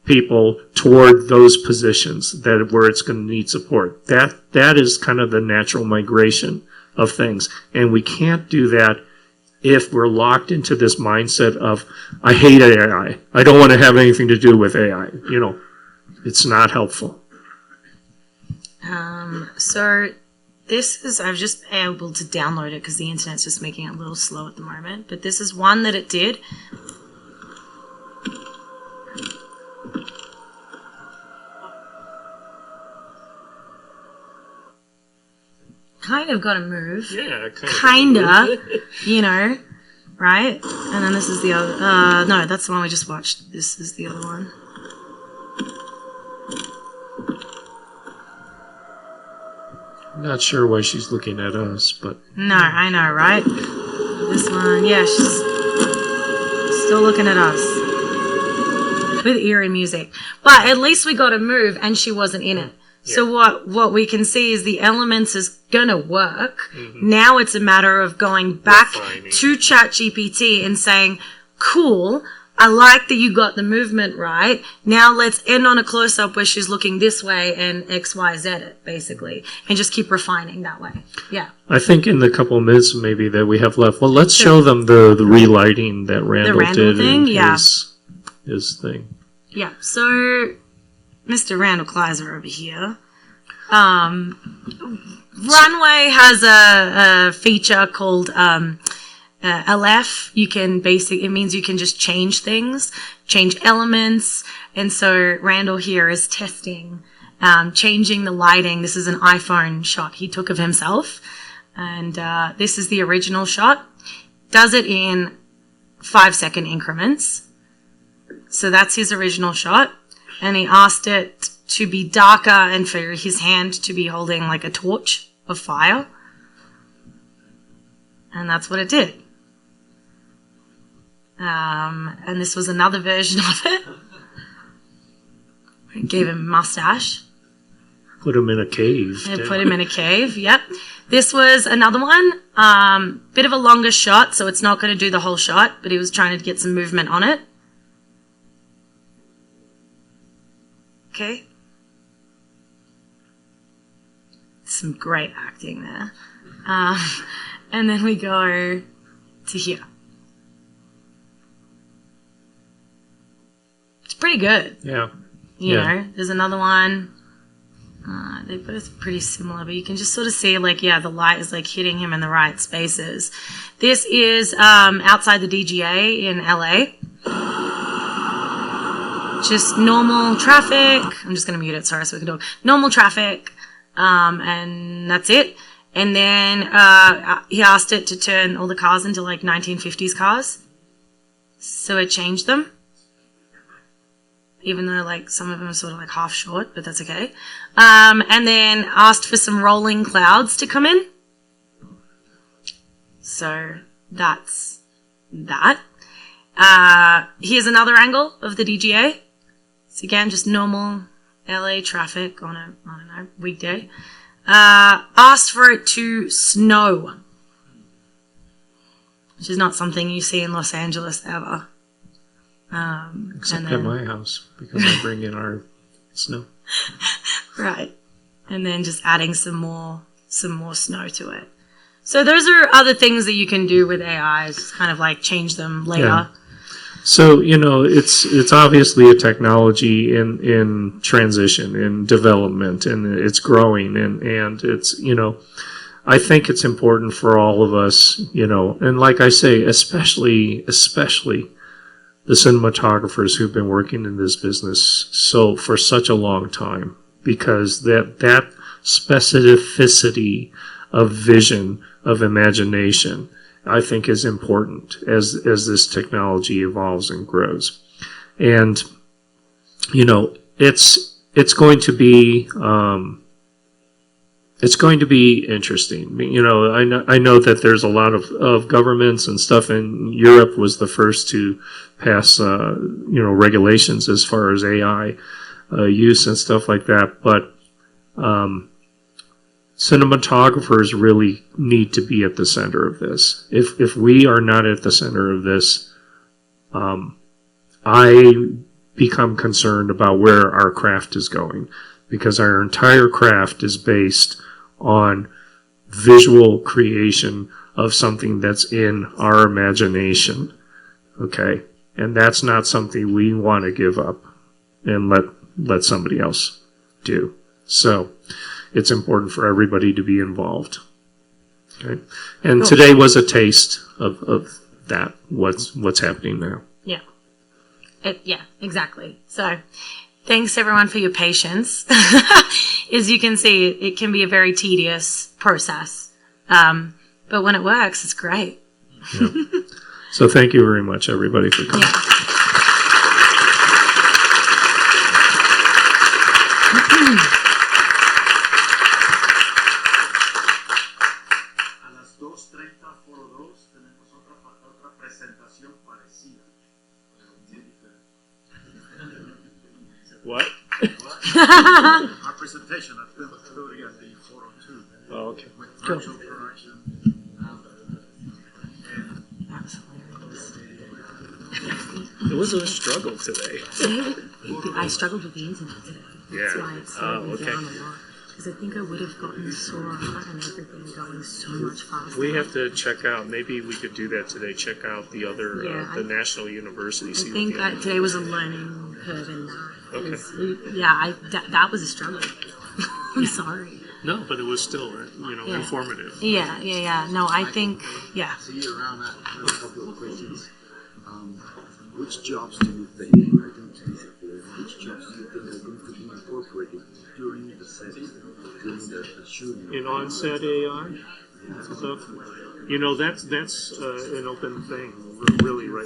people toward those positions that where it's going to need support. That is kind of the natural migration of things, and we can't do that if we're locked into this mindset of, I hate AI. I don't want to have anything to do with AI. You know, it's not helpful. So this is, I've just able to download it because the internet's just making it a little slow at the moment. But this is one that it did. Kind of got to move. Yeah, Kinda, you know, right? And then this is the other. No, that's the one we just watched. This is the other one. I'm not sure why she's looking at us, but... No, I know, right? This one, yeah, she's still looking at us. With eerie music. But at least we got to move and she wasn't in it. Yeah. So what we can see is the elements is going to work. Mm-hmm. Now it's a matter of going back to ChatGPT and saying, cool, I like that you got the movement right. Now let's end on a close-up where she's looking this way and X, Y, Z it, basically. And just keep refining that way. Yeah. I think in the couple of minutes maybe that we have left, well, let's show them the relighting that Randall did thing, his thing. Yeah. So Mr. Randall Kleiser over here. Runway has a feature called LF. You can it means you can just change things, change elements. And so Randall here is testing, changing the lighting. This is an iPhone shot he took of himself. And this is the original shot. Does it in 5-second increments. So that's his original shot. And he asked it to be darker and for his hand to be holding like a torch of fire. And that's what it did. And this was another version of it. It gave him a mustache. Put him in a cave. Put him in a cave, yep. This was another one. Bit of a longer shot, so it's not going to do the whole shot, but he was trying to get some movement on it. Okay. Some great acting there. And then we go to here. It's pretty good. Yeah. You know, there's another one. They're both pretty similar, but you can just sort of see, like, yeah, the light is, like, hitting him in the right spaces. This is outside the DGA in LA. Just normal traffic. I'm just going to mute it, sorry, so we can talk. Normal traffic, and that's it. And then he asked it to turn all the cars into, like, 1950s cars. So it changed them. Even though, like, some of them are sort of, like, half short, but that's okay. And then asked for some rolling clouds to come in. So that's that. Here's another angle of the DGA. So again, just normal LA traffic on a, I don't know, weekday. Asked for it to snow, which is not something you see in Los Angeles ever. Except at my house, because I bring in our snow. Right. And then just adding some more snow to it. So those are other things that you can do with AI, is kind of like change them later. Yeah. So, it's obviously a technology in transition, in development, and it's growing, and it's, I think it's important for all of us, and like I say, especially the cinematographers who've been working in this business for such a long time, because that specificity of vision, of imagination, I think is important as this technology evolves and grows. And it's going to be interesting. I know that there's a lot of governments and stuff, and Europe was the first to pass regulations as far as AI use and stuff like that. But cinematographers really need to be at the center of this. If we are not at the center of this, I become concerned about where our craft is going, because our entire craft is based on visual creation of something that's in our imagination. Okay? And that's not something we want to give up and let somebody else do. So it's important for everybody to be involved. Okay? And today was a taste of that, what's happening now. Yeah. Yeah, exactly. So thanks everyone for your patience. As you can see, it can be a very tedious process. But when it works, it's great. Yeah. So thank you very much, everybody, for coming. Yeah. A las 2:30 foro 2 tenemos otra presentación parecida. What? Our presentation at Film Studio at the Forum 2. Oh, okay. With virtual production. It was a struggle today. I struggled with the internet today. Yeah. That's why it slowed me Okay. down a lot. Because I think I would have gotten Sora and everything going so much faster. We have to check out. Maybe we could do that today. Check out the other, Yeah, the national university. I See think what the today was a learning curve in that. Okay. 'Cause yeah, that was a struggle. I'm sorry. No, but it was still, Yeah. informative. Yeah. No, I think, yeah. See you around that. I have a couple of questions. Which jobs do you think, I think which jobs do you think are going to be incorporated during the setting, during the shooting? In on-set AI stuff. That's an open thing, really, right?